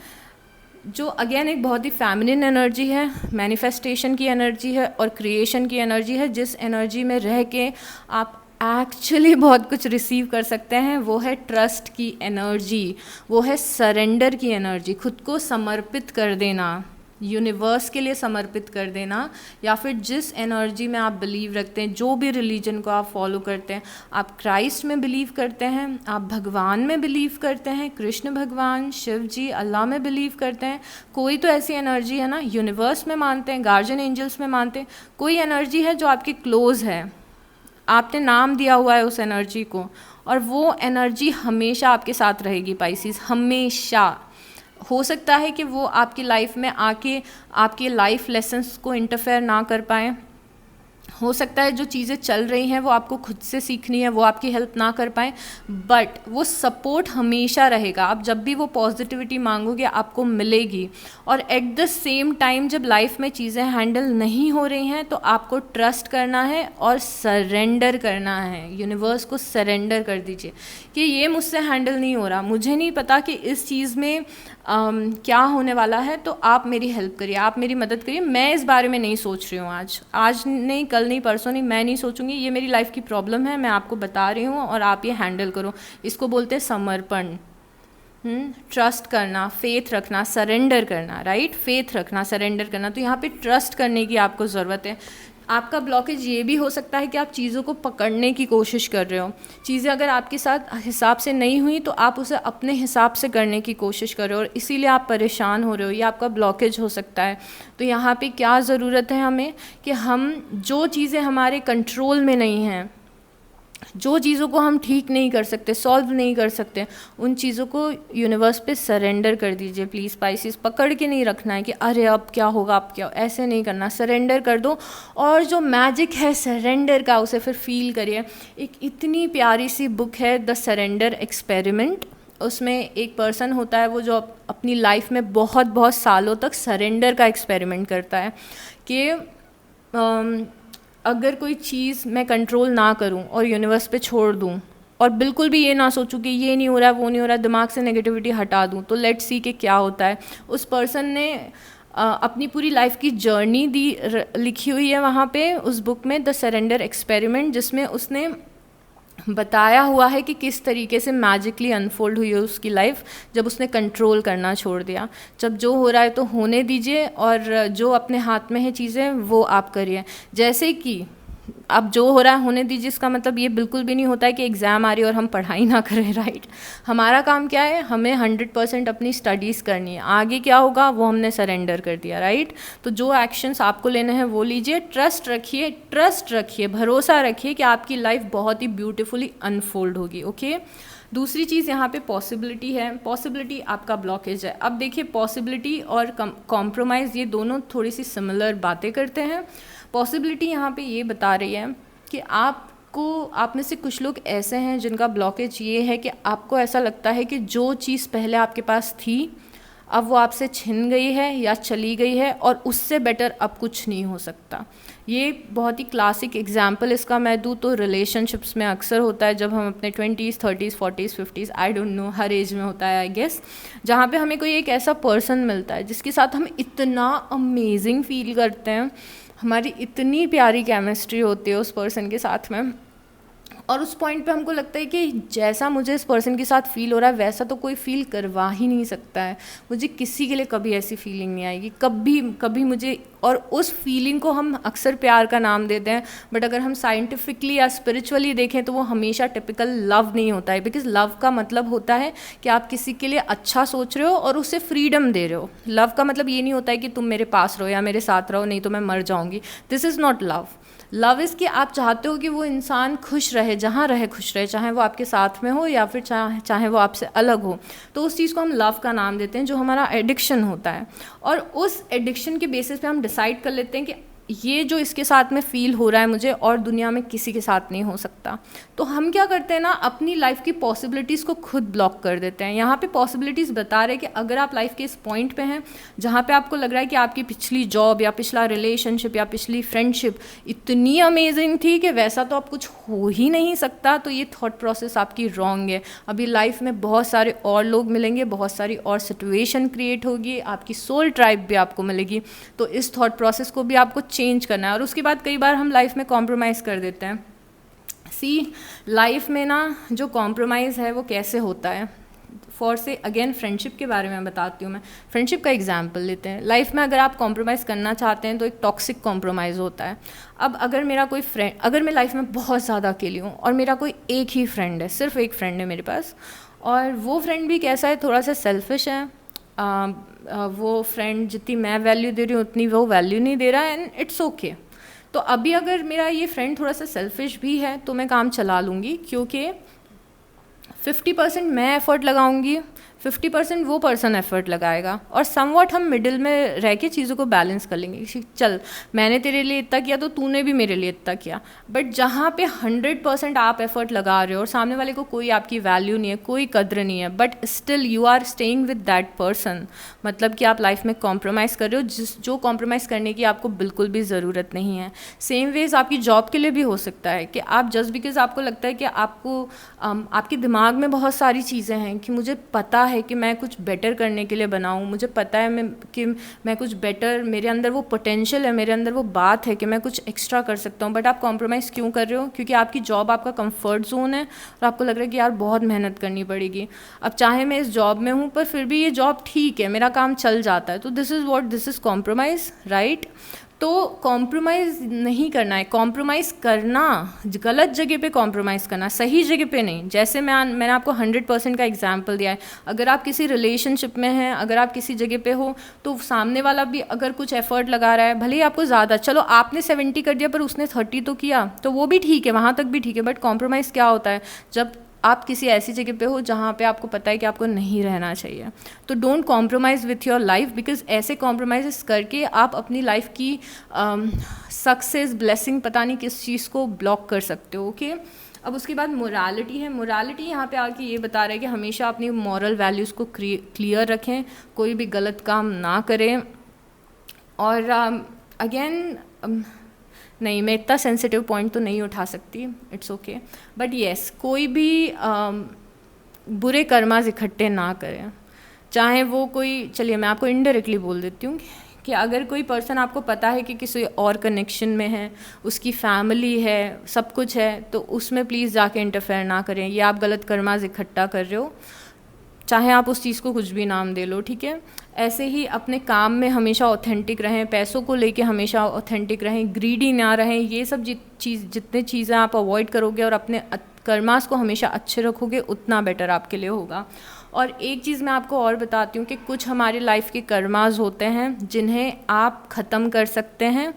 जो अगेन एक बहुत ही फेमिनिन एनर्जी है, मैनिफेस्टेशन की एनर्जी है और क्रिएशन की एनर्जी है, जिस एनर्जी में रह के आप एक्चुअली बहुत कुछ रिसीव कर सकते हैं। वो है ट्रस्ट की एनर्जी, वो है सरेंडर की एनर्जी, खुद को समर्पित कर देना, यूनिवर्स के लिए समर्पित कर देना, या फिर जिस एनर्जी में आप बिलीव रखते हैं, जो भी रिलीजन को आप फॉलो करते हैं, आप क्राइस्ट में बिलीव करते हैं, आप भगवान में बिलीव करते हैं, कृष्ण भगवान, शिव जी, अल्लाह में बिलीव करते हैं, कोई तो ऐसी एनर्जी है ना, यूनिवर्स में मानते हैं, गार्जियन एंजल्स में मानते हैं, कोई एनर्जी है जो आपके क्लोज है, आपने नाम दिया हुआ है उस एनर्जी को, और वो एनर्जी हमेशा आपके साथ रहेगी पाइसिस, हमेशा। हो सकता है कि वो आपकी लाइफ में आके आपके लाइफ लेसन्स को इंटरफेयर ना कर पाएँ, हो सकता है जो चीज़ें चल रही हैं वो आपको खुद से सीखनी है, वो आपकी हेल्प ना कर पाएँ, बट वो सपोर्ट हमेशा रहेगा। आप जब भी वो पॉजिटिविटी मांगोगे आपको मिलेगी। और एट द सेम टाइम जब लाइफ में चीज़ें हैंडल नहीं हो रही हैं तो आपको ट्रस्ट करना है और सरेंडर करना है, यूनिवर्स को सरेंडर कर दीजिए कि ये मुझसे हैंडल नहीं हो रहा, मुझे नहीं पता कि इस चीज़ में क्या होने वाला है, तो आप मेरी हेल्प करिए, आप मेरी मदद करिए, मैं इस बारे में नहीं सोच रही हूँ, आज नहीं, कल नहीं, परसों नहीं, मैं नहीं सोचूंगी, ये मेरी लाइफ की प्रॉब्लम है, मैं आपको बता रही हूँ और आप ये हैंडल करो। इसको बोलते हैं समर्पण। ट्रस्ट करना, फेथ रखना, सरेंडर करना, राइट, फेथ रखना, सरेंडर करना। तो यहाँ पे ट्रस्ट करने की आपको ज़रूरत है। आपका ब्लॉकेज ये भी हो सकता है कि आप चीज़ों को पकड़ने की कोशिश कर रहे हो, चीज़ें अगर आपके साथ हिसाब से नहीं हुई तो आप उसे अपने हिसाब से करने की कोशिश कर रहे हो और इसीलिए आप परेशान हो रहे हो, ये आपका ब्लॉकेज हो सकता है। तो यहाँ पे क्या ज़रूरत है हमें कि हम जो चीज़ें हमारे कंट्रोल में नहीं हैं, जो चीज़ों को हम ठीक नहीं कर सकते, सॉल्व नहीं कर सकते, उन चीज़ों को यूनिवर्स पे सरेंडर कर दीजिए प्लीज़ स्पाइसिस। पकड़ के नहीं रखना है कि अरे अब क्या होगा, अब क्या, ऐसे नहीं करना, सरेंडर कर दो। और जो मैजिक है सरेंडर का उसे फिर फील करिए। एक इतनी प्यारी सी बुक है द सरेंडर एक्सपेरिमेंट, उसमें एक पर्सन होता है वो जो अपनी लाइफ में बहुत बहुत सालों तक सरेंडर का एक्सपेरिमेंट करता है कि अगर कोई चीज़ मैं कंट्रोल ना करूं और यूनिवर्स पे छोड़ दूं और बिल्कुल भी ये ना सोचूं कि ये नहीं हो रहा है, वो नहीं हो रहा है, दिमाग से नेगेटिविटी हटा दूं, तो लेट्स सी कि क्या होता है। उस पर्सन ने अपनी पूरी लाइफ की जर्नी लिखी हुई है वहाँ पे उस बुक में, द सरेंडर एक्सपेरिमेंट, जिसमें उसने बताया हुआ है कि किस तरीके से मैजिकली अनफोल्ड हुई है उसकी लाइफ जब उसने कंट्रोल करना छोड़ दिया। जब जो हो रहा है तो होने दीजिए और जो अपने हाथ में है चीज़ें वो आप करिए। जैसे कि अब जो हो रहा है होने दीजिए, इसका मतलब ये बिल्कुल भी नहीं होता है कि एग्ज़ाम आ रही है और हम पढ़ाई ना करें, राइट। हमारा काम क्या है, हमें 100% अपनी स्टडीज़ करनी है, आगे क्या होगा वो हमने सरेंडर कर दिया, राइट। तो जो एक्शंस आपको लेने हैं वो लीजिए, ट्रस्ट रखिए, भरोसा रखिए कि आपकी लाइफ बहुत ही ब्यूटीफुली अनफोल्ड होगी, ओके। दूसरी चीज़ यहाँ पे पॉसिबिलिटी है, पॉसिबिलिटी आपका ब्लॉकेज है। अब देखिए पॉसिबिलिटी और कॉम्प्रोमाइज़ ये दोनों थोड़ी सी सिमिलर बातें करते हैं। पॉसिबिलिटी यहाँ पे ये बता रही है कि आप में से कुछ लोग ऐसे हैं जिनका ब्लॉकेज ये है कि आपको ऐसा लगता है कि जो चीज़ पहले आपके पास थी अब वो आपसे छिन गई है या चली गई है और उससे बेटर अब कुछ नहीं हो सकता। ये बहुत ही क्लासिक एग्जाम्पल इसका मैं दूँ तो रिलेशनशिप्स में अक्सर होता है, जब हम अपने 20s 30s 40s 50s I don't know, हर एज में होता है आई गेस, जहाँ पे हमें कोई एक ऐसा पर्सन मिलता है जिसके साथ हम इतना अमेजिंग फील करते हैं, हमारी इतनी प्यारी केमिस्ट्री होती है उस पर्सन के साथ में, और उस पॉइंट पे हमको लगता है कि जैसा मुझे इस पर्सन के साथ फील हो रहा है वैसा तो कोई फील करवा ही नहीं सकता है, मुझे किसी के लिए कभी ऐसी फीलिंग नहीं आएगी, कभी मुझे। और उस फीलिंग को हम अक्सर प्यार का नाम देते हैं, बट अगर हम साइंटिफिकली या स्पिरिचुअली देखें तो वो हमेशा टिपिकल लव नहीं होता है, बिकॉज लव का मतलब होता है कि आप किसी के लिए अच्छा सोच रहे हो और उसे फ्रीडम दे रहे हो। लव का मतलब ये नहीं होता है कि तुम मेरे पास रहो या मेरे साथ रहो नहीं तो मैं मर जाऊँगी, this is not love. Love is कि आप चाहते हो कि वो इंसान खुश रहे रहे, जहाँ रहे खुश रहे, चाहे वो आपके साथ में हो या फिर चाहे वो आपसे अलग हो, तो उस चीज़ को हम लव का नाम देते हैं, जो हमारा एडिक्शन होता है। और उस एडिक्शन के बेसिस पे हम डिसाइड कर लेते हैं कि ये जो इसके साथ में फ़ील हो रहा है मुझे, और दुनिया में किसी के साथ नहीं हो सकता। तो हम क्या करते हैं ना, अपनी लाइफ की पॉसिबिलिटीज़ को खुद ब्लॉक कर देते हैं। यहाँ पे पॉसिबिलिटीज़ बता रहे हैं कि अगर आप लाइफ के इस पॉइंट पे हैं जहाँ पे आपको लग रहा है कि आपकी पिछली जॉब या पिछला रिलेशनशिप या पिछली फ्रेंडशिप इतनी अमेजिंग थी कि वैसा तो अब कुछ हो ही नहीं सकता, तो ये थॉट प्रोसेस आपकी रॉन्ग है। अभी लाइफ में बहुत सारे और लोग मिलेंगे, बहुत सारी और सिचुएशन क्रिएट होगी, आपकी सोल ट्राइब भी आपको मिलेगी। तो इस थॉट प्रोसेस को भी आपको चेंज करना है। और उसके बाद कई बार हम लाइफ में कॉम्प्रोमाइज़ कर देते हैं। लाइफ में ना जो कॉम्प्रोमाइज़ है वो कैसे होता है, फॉर से अगेन फ्रेंडशिप के बारे में बताती हूँ मैं। फ्रेंडशिप का एग्जाम्पल लेते हैं। लाइफ में अगर आप कॉम्प्रोमाइज़ करना चाहते हैं तो एक टॉक्सिक कॉम्प्रोमाइज़ होता है। अब अगर मेरा कोई फ्रेंड, अगर मैं लाइफ में बहुत ज़्यादा अकेली हूँ और मेरा कोई एक ही फ्रेंड है, सिर्फ एक फ्रेंड है मेरे पास, और वो फ्रेंड भी कैसा है, थोड़ा सा सेल्फिश है, वो फ्रेंड जितनी मैं वैल्यू दे रही हूँ उतनी वो वैल्यू नहीं दे रहा है, एंड इट्स ओके। तो अभी अगर मेरा ये फ्रेंड थोड़ा सा सेल्फिश भी है तो मैं काम चला लूँगी, क्योंकि 50% मैं एफ़र्ट लगाऊंगी, 50% वो पर्सन एफ़र्ट लगाएगा, और समवट हम मिडिल में रह के चीज़ों को बैलेंस कर लेंगे कि चल मैंने तेरे लिए इतना किया तो तूने भी मेरे लिए इतना किया। बट जहाँ पे 100% आप एफ़र्ट लगा रहे हो और सामने वाले को कोई आपकी वैल्यू नहीं है, कोई कद्र नहीं है, but still you are staying with that person, मतलब कि आप लाइफ में कॉम्प्रोमाइज़ कर रहे हो, जो कॉम्प्रोमाइज़ करने की आपको बिल्कुल भी ज़रूरत नहीं है। सेम वेज आपकी जॉब के लिए भी हो सकता है कि आप जस्ट बिकॉज आपको लगता है कि आपको आपके दिमाग में बहुत सारी चीज़ें हैं कि मुझे पता है कि मैं कुछ बेटर करने के लिए बनाऊँ, मुझे पता है कि मैं कुछ बेटर, मेरे अंदर वो पोटेंशियल है, मेरे अंदर वो बात है कि मैं कुछ एक्स्ट्रा कर सकता हूँ, बट आप कॉम्प्रोमाइज़ क्यों कर रहे हो? क्योंकि आपकी जॉब आपका कंफर्ट जोन है और आपको लग रहा है कि यार बहुत मेहनत करनी पड़ेगी। अब चाहे मैं इस जॉब में हूँ पर फिर भी ये जॉब ठीक है, मेरा काम चल जाता है, तो दिस इज़ कॉम्प्रोमाइज़, राइट? तो कॉम्प्रोमाइज़ नहीं करना है। कॉम्प्रोमाइज़ करना, गलत जगह पे कॉम्प्रोमाइज़ करना, सही जगह पे नहीं। जैसे मैंने आपको 100% का एग्जांपल दिया है। अगर आप किसी रिलेशनशिप में हैं, अगर आप किसी जगह पे हो, तो सामने वाला भी अगर कुछ एफर्ट लगा रहा है, भले ही आपको ज़्यादा, चलो आपने 70 कर दिया पर उसने 30 तो किया, तो वो भी ठीक है, वहाँ तक भी ठीक है। बट कॉम्प्रोमाइज़ क्या होता है? जब आप किसी ऐसी जगह पे हो जहाँ पे आपको पता है कि आपको नहीं रहना चाहिए, तो don't compromise with your life, because ऐसे कॉम्प्रोमाइज़ करके आप अपनी लाइफ की सक्सेस, ब्लेसिंग, पता नहीं किस चीज़ को ब्लॉक कर सकते हो। ओके, अब उसके बाद मोरालिटी है। मोरालिटी यहाँ पे आके ये बता रहा है कि हमेशा अपनी मॉरल वैल्यूज़ को क्लियर रखें, कोई भी गलत काम ना करें। और अगेन नहीं, मैं इतना सेंसिटिव पॉइंट तो नहीं उठा सकती, इट्स ओके, बट येस, कोई भी बुरे कर्मास इकट्ठे ना करें, चाहे वो कोई, चलिए मैं आपको इनडायरेक्टली बोल देती हूँ कि अगर कोई पर्सन आपको पता है कि किसी और कनेक्शन में है, उसकी फैमिली है, सब कुछ है, तो उसमें प्लीज़ जाके इंटरफेयर ना करें। ये आप गलत कर्मास इकट्ठा कर रहे हो, चाहे आप उस चीज़ को कुछ भी नाम दे लो, ठीक है। ऐसे ही अपने काम में हमेशा ऑथेंटिक रहें, पैसों को लेके हमेशा ऑथेंटिक रहें, ग्रीडी ना रहें। ये सब जितने चीज़ें आप अवॉइड करोगे और अपने कर्मास को हमेशा अच्छे रखोगे, उतना बेटर आपके लिए होगा। और एक चीज़ मैं आपको और बताती हूँ कि कुछ हमारे लाइफ के कर्मास होते हैं जिन्हें आप ख़त्म कर सकते हैं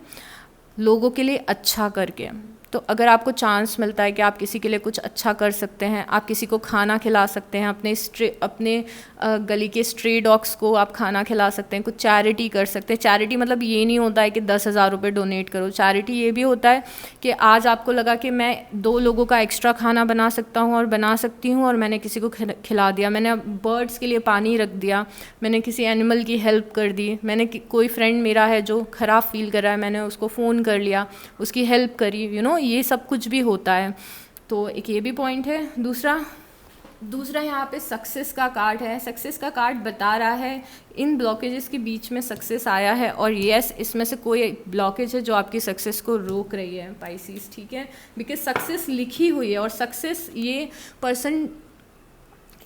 लोगों के लिए अच्छा करके। तो अगर आपको चांस मिलता है कि आप किसी के लिए कुछ अच्छा कर सकते हैं, आप किसी को खाना खिला सकते हैं, अपने गली के स्ट्रे डॉग्स को आप खाना खिला सकते हैं, कुछ चैरिटी कर सकते हैं। चैरिटी मतलब ये नहीं होता है कि 10,000 रुपये डोनेट करो। चैरिटी ये भी होता है कि आज आपको लगा कि मैं 2 लोगों का एक्स्ट्रा खाना बना सकता हूँ और बना सकती हूँ, और मैंने किसी को खिला दिया, मैंने बर्ड्स के लिए पानी रख दिया, मैंने किसी एनिमल की हेल्प कर दी, मैंने कोई फ्रेंड मेरा है जो ख़राब फील कर रहा है, मैंने उसको फ़ोन कर लिया, उसकी हेल्प करी, ये सब कुछ भी होता है। तो एक ये भी पॉइंट है। दूसरा यहाँ पे सक्सेस का कार्ड है। सक्सेस का कार्ड बता रहा है इन ब्लॉकेजेस के बीच में सक्सेस आया है, और यस, इसमें से कोई ब्लॉकेज है जो आपकी सक्सेस को रोक रही है, पाइसिस, ठीक है। बिकॉज सक्सेस लिखी हुई है, और सक्सेस ये पर्सन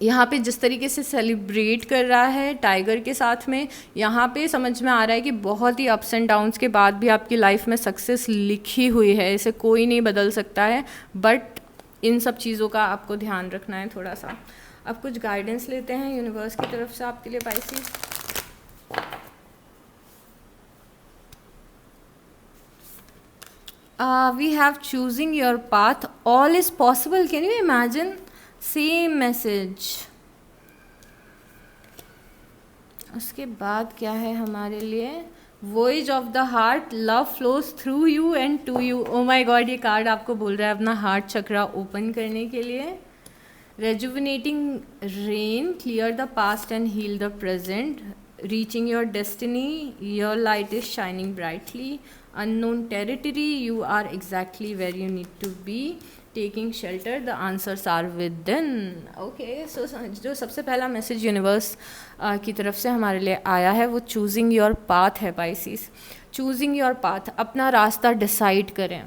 यहाँ पे जिस तरीके से सेलिब्रेट कर रहा है टाइगर के साथ में, यहाँ पे समझ में आ रहा है कि बहुत ही अप्स एंड डाउन्स के बाद भी आपकी लाइफ में सक्सेस लिखी हुई है, इसे कोई नहीं बदल सकता है। बट इन सब चीज़ों का आपको ध्यान रखना है थोड़ा सा। अब कुछ गाइडेंस लेते हैं यूनिवर्स की तरफ से आपके लिए Pisces. We have choosing your path, all is possible. Can you imagine? Same message. उसके बाद क्या है हमारे लिए? Voice of the heart, love flows through you and to you. Oh my god, ये कार्ड आपको बोल रहा है अपना हार्ट चक्रा ओपन करने के लिए. Rejuvenating rain, clear the past and heal the present. Reaching your destiny, your light is shining brightly. unknown territory, you are exactly where you need to be. Taking shelter, the answers are within. Okay, so जो सबसे पहला मैसेज यूनिवर्स की तरफ से हमारे लिए आया है वो चूजिंग योर पाथ है पाइसिस. चूजिंग योर पाथ, अपना रास्ता डिसाइड करें.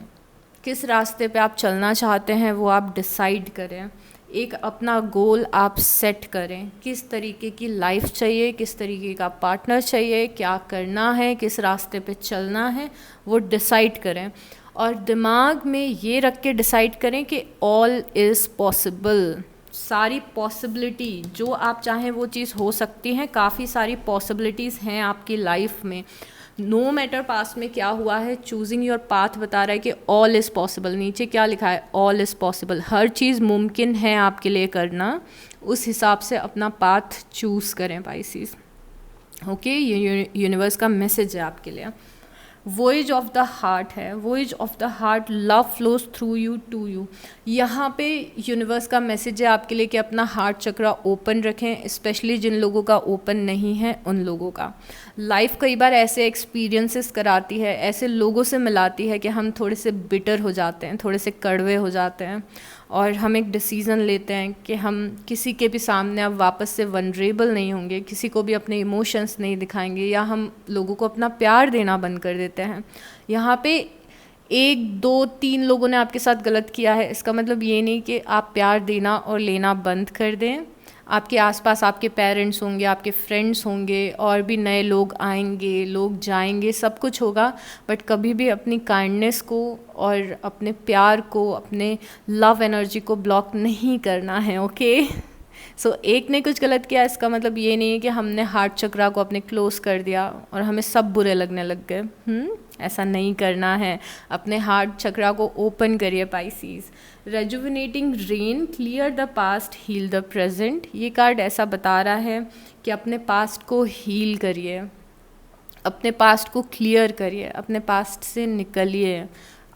किस रास्ते पे आप चलना चाहते हैं वो आप डिसाइड करें. एक अपना गोल आप सेट करें. किस तरीके की लाइफ चाहिए, किस तरीके का पार्टनर चाहिए, क्या करना है, किस रास्ते पे चलना है, वो डिसाइड करें. और दिमाग में ये रख के डिसाइड करें कि ऑल इज़ पॉसिबल. सारी पॉसिबिलिटी जो आप चाहें वो चीज़ हो सकती हैं. काफ़ी सारी पॉसिबिलिटीज़ हैं आपकी लाइफ में. नो मैटर पास में क्या हुआ है, चूजिंग योर पाथ बता रहा है कि ऑल इज़ पॉसिबल. नीचे क्या लिखा है? All is possible. हर चीज़ मुमकिन है आपके लिए करना. उस हिसाब से अपना पाथ चूज़ करें पाइसिस. ओके, ये यूनिवर्स का मैसेज है आपके लिए. वॉइज ऑफ द हार्ट है. Voice of the heart, love flows through you to you. यहाँ पे यूनिवर्स का मैसेज है आपके लिए कि अपना हार्ट चक्रा ओपन रखें. स्पेशली जिन लोगों का ओपन नहीं है उन लोगों का. लाइफ कई बार ऐसे एक्सपीरियंसेस कराती है, ऐसे लोगों से मिलाती है कि हम थोड़े से बिटर हो जाते हैं, थोड़े से कड़वे हो जाते हैं और हम एक डिसीज़न लेते हैं कि हम किसी के भी सामने अब वापस से वनरेबल नहीं होंगे, किसी को भी अपने इमोशंस नहीं दिखाएंगे, या हम लोगों को अपना प्यार देना बंद कर देते हैं. यहाँ पे 1, 2, 3 लोगों ने आपके साथ गलत किया है, इसका मतलब ये नहीं कि आप प्यार देना और लेना बंद कर दें. आपके आसपास आपके पेरेंट्स होंगे, आपके फ्रेंड्स होंगे, और भी नए लोग आएंगे, लोग जाएंगे, सब कुछ होगा. बट कभी भी अपनी काइंडनेस को और अपने प्यार को, अपने लव एनर्जी को ब्लॉक नहीं करना है. ओके, सो एक ने कुछ गलत किया इसका मतलब ये नहीं है कि हमने हार्ट चक्रा को अपने क्लोज कर दिया और हमें सब बुरे लगने लग गए. ऐसा नहीं करना है. अपने हार्ट चक्रा को ओपन करिए Pisces. Rejuvenating rain, clear the past, heal the present. ये कार्ड ऐसा बता रहा है कि अपने पास्ट को हील करिए, अपने पास्ट को क्लियर करिए, अपने पास्ट से निकलिए,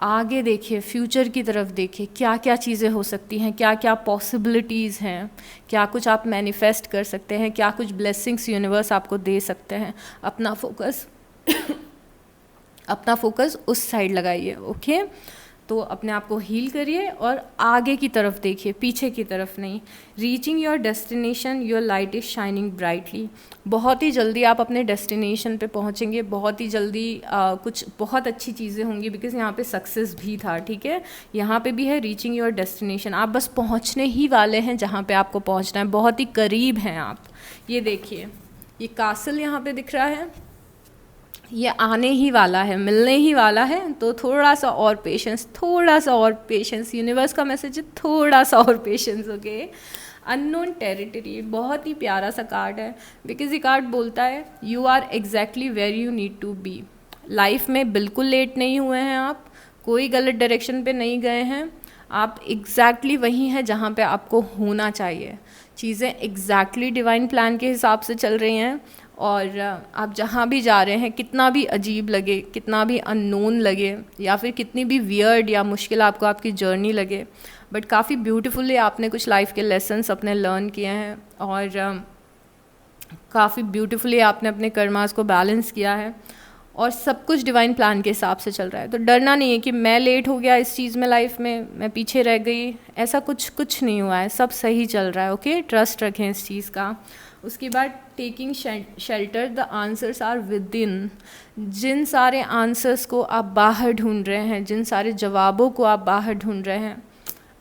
आगे देखिए, फ्यूचर की तरफ देखिए. क्या क्या चीज़ें हो सकती हैं, क्या क्या पॉसिबिलिटीज़ हैं, क्या कुछ आप मैनिफेस्ट कर सकते हैं, क्या कुछ ब्लेसिंग्स यूनिवर्स आपको दे सकते हैं. अपना फोकस अपना फोकस उस साइड लगाइए. ओके, तो अपने आप को हील करिए और आगे की तरफ देखिए, पीछे की तरफ नहीं. Reaching your destination, your light is shining brightly. बहुत ही जल्दी आप अपने डेस्टिनेशन पे पहुंचेंगे. बहुत ही जल्दी कुछ बहुत अच्छी चीज़ें होंगी. बिकॉज यहाँ पे सक्सेस भी था. ठीक है, यहाँ पे भी है रीचिंग योर डेस्टिनेशन. आप बस पहुँचने ही वाले हैं जहाँ पे आपको पहुँचना है. बहुत ही करीब हैं आप. ये देखिए, ये कासल यहाँ पे दिख रहा है, ये आने ही वाला है, मिलने ही वाला है. तो थोड़ा सा और पेशेंस, थोड़ा सा और पेशेंस. यूनिवर्स का मैसेज है थोड़ा सा और पेशेंस. ओके, अननोन टेरिटरी, बहुत ही प्यारा सा कार्ड है. बिकॉज ये कार्ड बोलता है you are exactly where you need to be. Life में बिल्कुल लेट नहीं हुए हैं आप, कोई गलत डायरेक्शन पे नहीं गए हैं. आप एग्जैक्टली वहीं हैं जहाँ पे आपको होना चाहिए. चीज़ें एग्जैक्टली डिवाइन प्लान के हिसाब से चल रही हैं. और आप जहाँ भी जा रहे हैं, कितना भी अजीब लगे, कितना भी अननोन लगे, या फिर कितनी भी वियर्ड या मुश्किल आपको आपकी जर्नी लगे, बट काफ़ी ब्यूटीफुली आपने कुछ लाइफ के लेसन्स अपने लर्न किए हैं. और काफ़ी ब्यूटीफुली आपने अपने कर्मास को बैलेंस किया है. और सब कुछ डिवाइन प्लान के हिसाब से चल रहा है. तो डरना नहीं है कि मैं लेट हो गया इस चीज़ में, लाइफ में मैं पीछे रह गई. ऐसा कुछ नहीं हुआ है, सब सही चल रहा है. ओके, ट्रस्ट रखें इस चीज़ का. उसके बाद taking shelter, the answers are within. जिन सारे आंसर्स को आप बाहर ढूंढ रहे हैं, जिन सारे जवाबों को आप बाहर ढूंढ रहे हैं,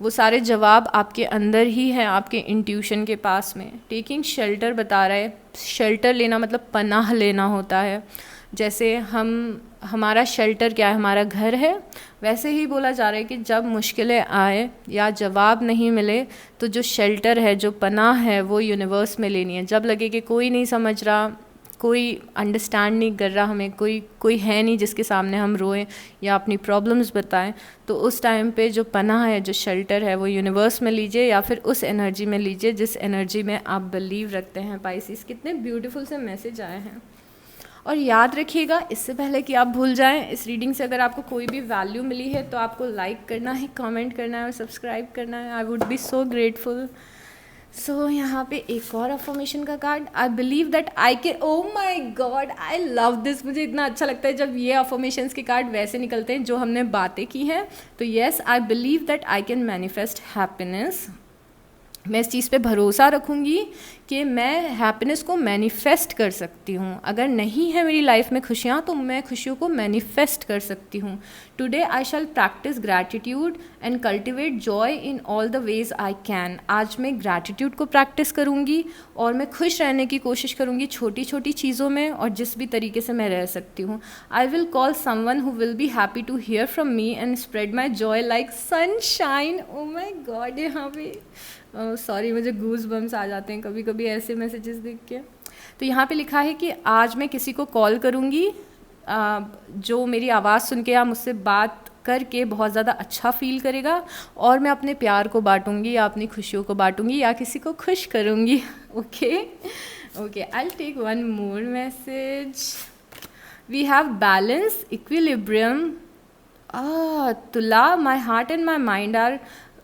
वो सारे जवाब आपके अंदर ही हैं, आपके इंट्यूशन के पास में. टेकिंग शेल्टर बता रहा है, शेल्टर लेना मतलब पनाह लेना होता है. जैसे हमारा शेल्टर क्या है, हमारा घर है, वैसे ही बोला जा रहा है कि जब मुश्किलें आए या जवाब नहीं मिले तो जो शेल्टर है, जो पनाह है, वो यूनिवर्स में लेनी है. जब लगे कि कोई नहीं समझ रहा, कोई अंडरस्टैंड नहीं कर रहा हमें, कोई है नहीं जिसके सामने हम रोएं या अपनी प्रॉब्लम्स बताएं, तो उस टाइम पे जो पनाह है, जो शेल्टर है, वो यूनिवर्स में लीजिए या फिर उस एनर्जी में लीजिए जिस एनर्जी में आप बिलीव रखते हैं। पाइसिस, कितने ब्यूटीफुल से मैसेज आए हैं। और याद रखिएगा, इससे पहले कि आप भूल जाएं, इस रीडिंग से अगर आपको कोई भी वैल्यू मिली है तो आपको लाइक करना है, कमेंट करना है और सब्सक्राइब करना है। I would be so grateful. So यहाँ पे एक और अफर्मेशन का card, I believe that I can, oh my God, I love this. मुझे इतना अच्छा लगता है जब ये अफर्मेशंस के कार्ड वैसे निकलते हैं जो हमने बातें की हैं। तो yes, I believe that I can manifest happiness. मैं इस चीज़ पे भरोसा रखूँगी कि मैं हैप्पीनेस को मैनिफेस्ट कर सकती हूँ। अगर नहीं है मेरी लाइफ में खुशियाँ तो मैं खुशियों को मैनिफेस्ट कर सकती हूँ। Today I shall practise gratitude and cultivate joy in all the ways I can. आज मैं ग्रैटिट्यूड को प्रैक्टिस करूँगी और मैं खुश रहने की कोशिश करूँगी छोटी छोटी चीज़ों में और जिस भी तरीके से मैं रह सकती हूँ। I will call someone who will be happy to hear from me and spread my joy like sunshine. Oh my god, यहाँ पे सॉरी मुझे गूज बम्स आ जाते हैं कभी कभी ऐसे मैसेजेस देख के। तो यहाँ पे लिखा है कि आज मैं किसी को कॉल करूँगी जो मेरी आवाज़ सुन के या मुझसे बात करके बहुत ज़्यादा अच्छा फील करेगा, और मैं अपने प्यार को बांटूँगी या अपनी खुशियों को बांटूँगी या किसी को खुश करूँगी। Okay okay, I will take one more message. We have balance, equilibrium. Tula, my heart and my mind are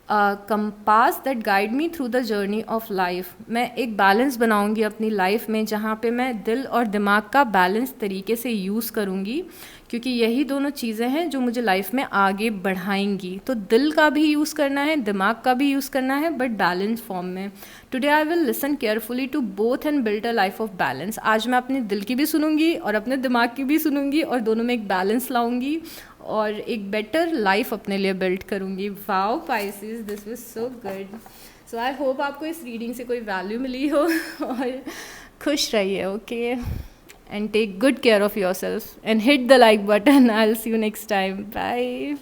compass that guide me through the journey of life. मैं एक बैलेंस बनाऊंगी अपनी लाइफ में जहाँ पे मैं दिल और दिमाग का बैलेंस तरीके से यूज़ करूँगी, क्योंकि यही दोनों चीज़ें हैं जो मुझे लाइफ में आगे बढ़ाएंगी। तो दिल का भी यूज़ करना है, दिमाग का भी यूज़ करना है, बट बैलेंस फॉर्म में। Today I will listen carefully to both and build a life of balance. आज मैं अपने दिल की भी सुनूंगी और अपने दिमाग की भी सुनूंगी और दोनों में एक बैलेंस लाऊंगी और एक बेटर लाइफ अपने लिए बिल्ड करूँगी। Wow Pisces, this was so good. So I hope आपको इस रीडिंग से कोई वैल्यू मिली हो और खुश रहिए। Okay, and take good care of yourself and hit the like button. I will see you next time. Bye.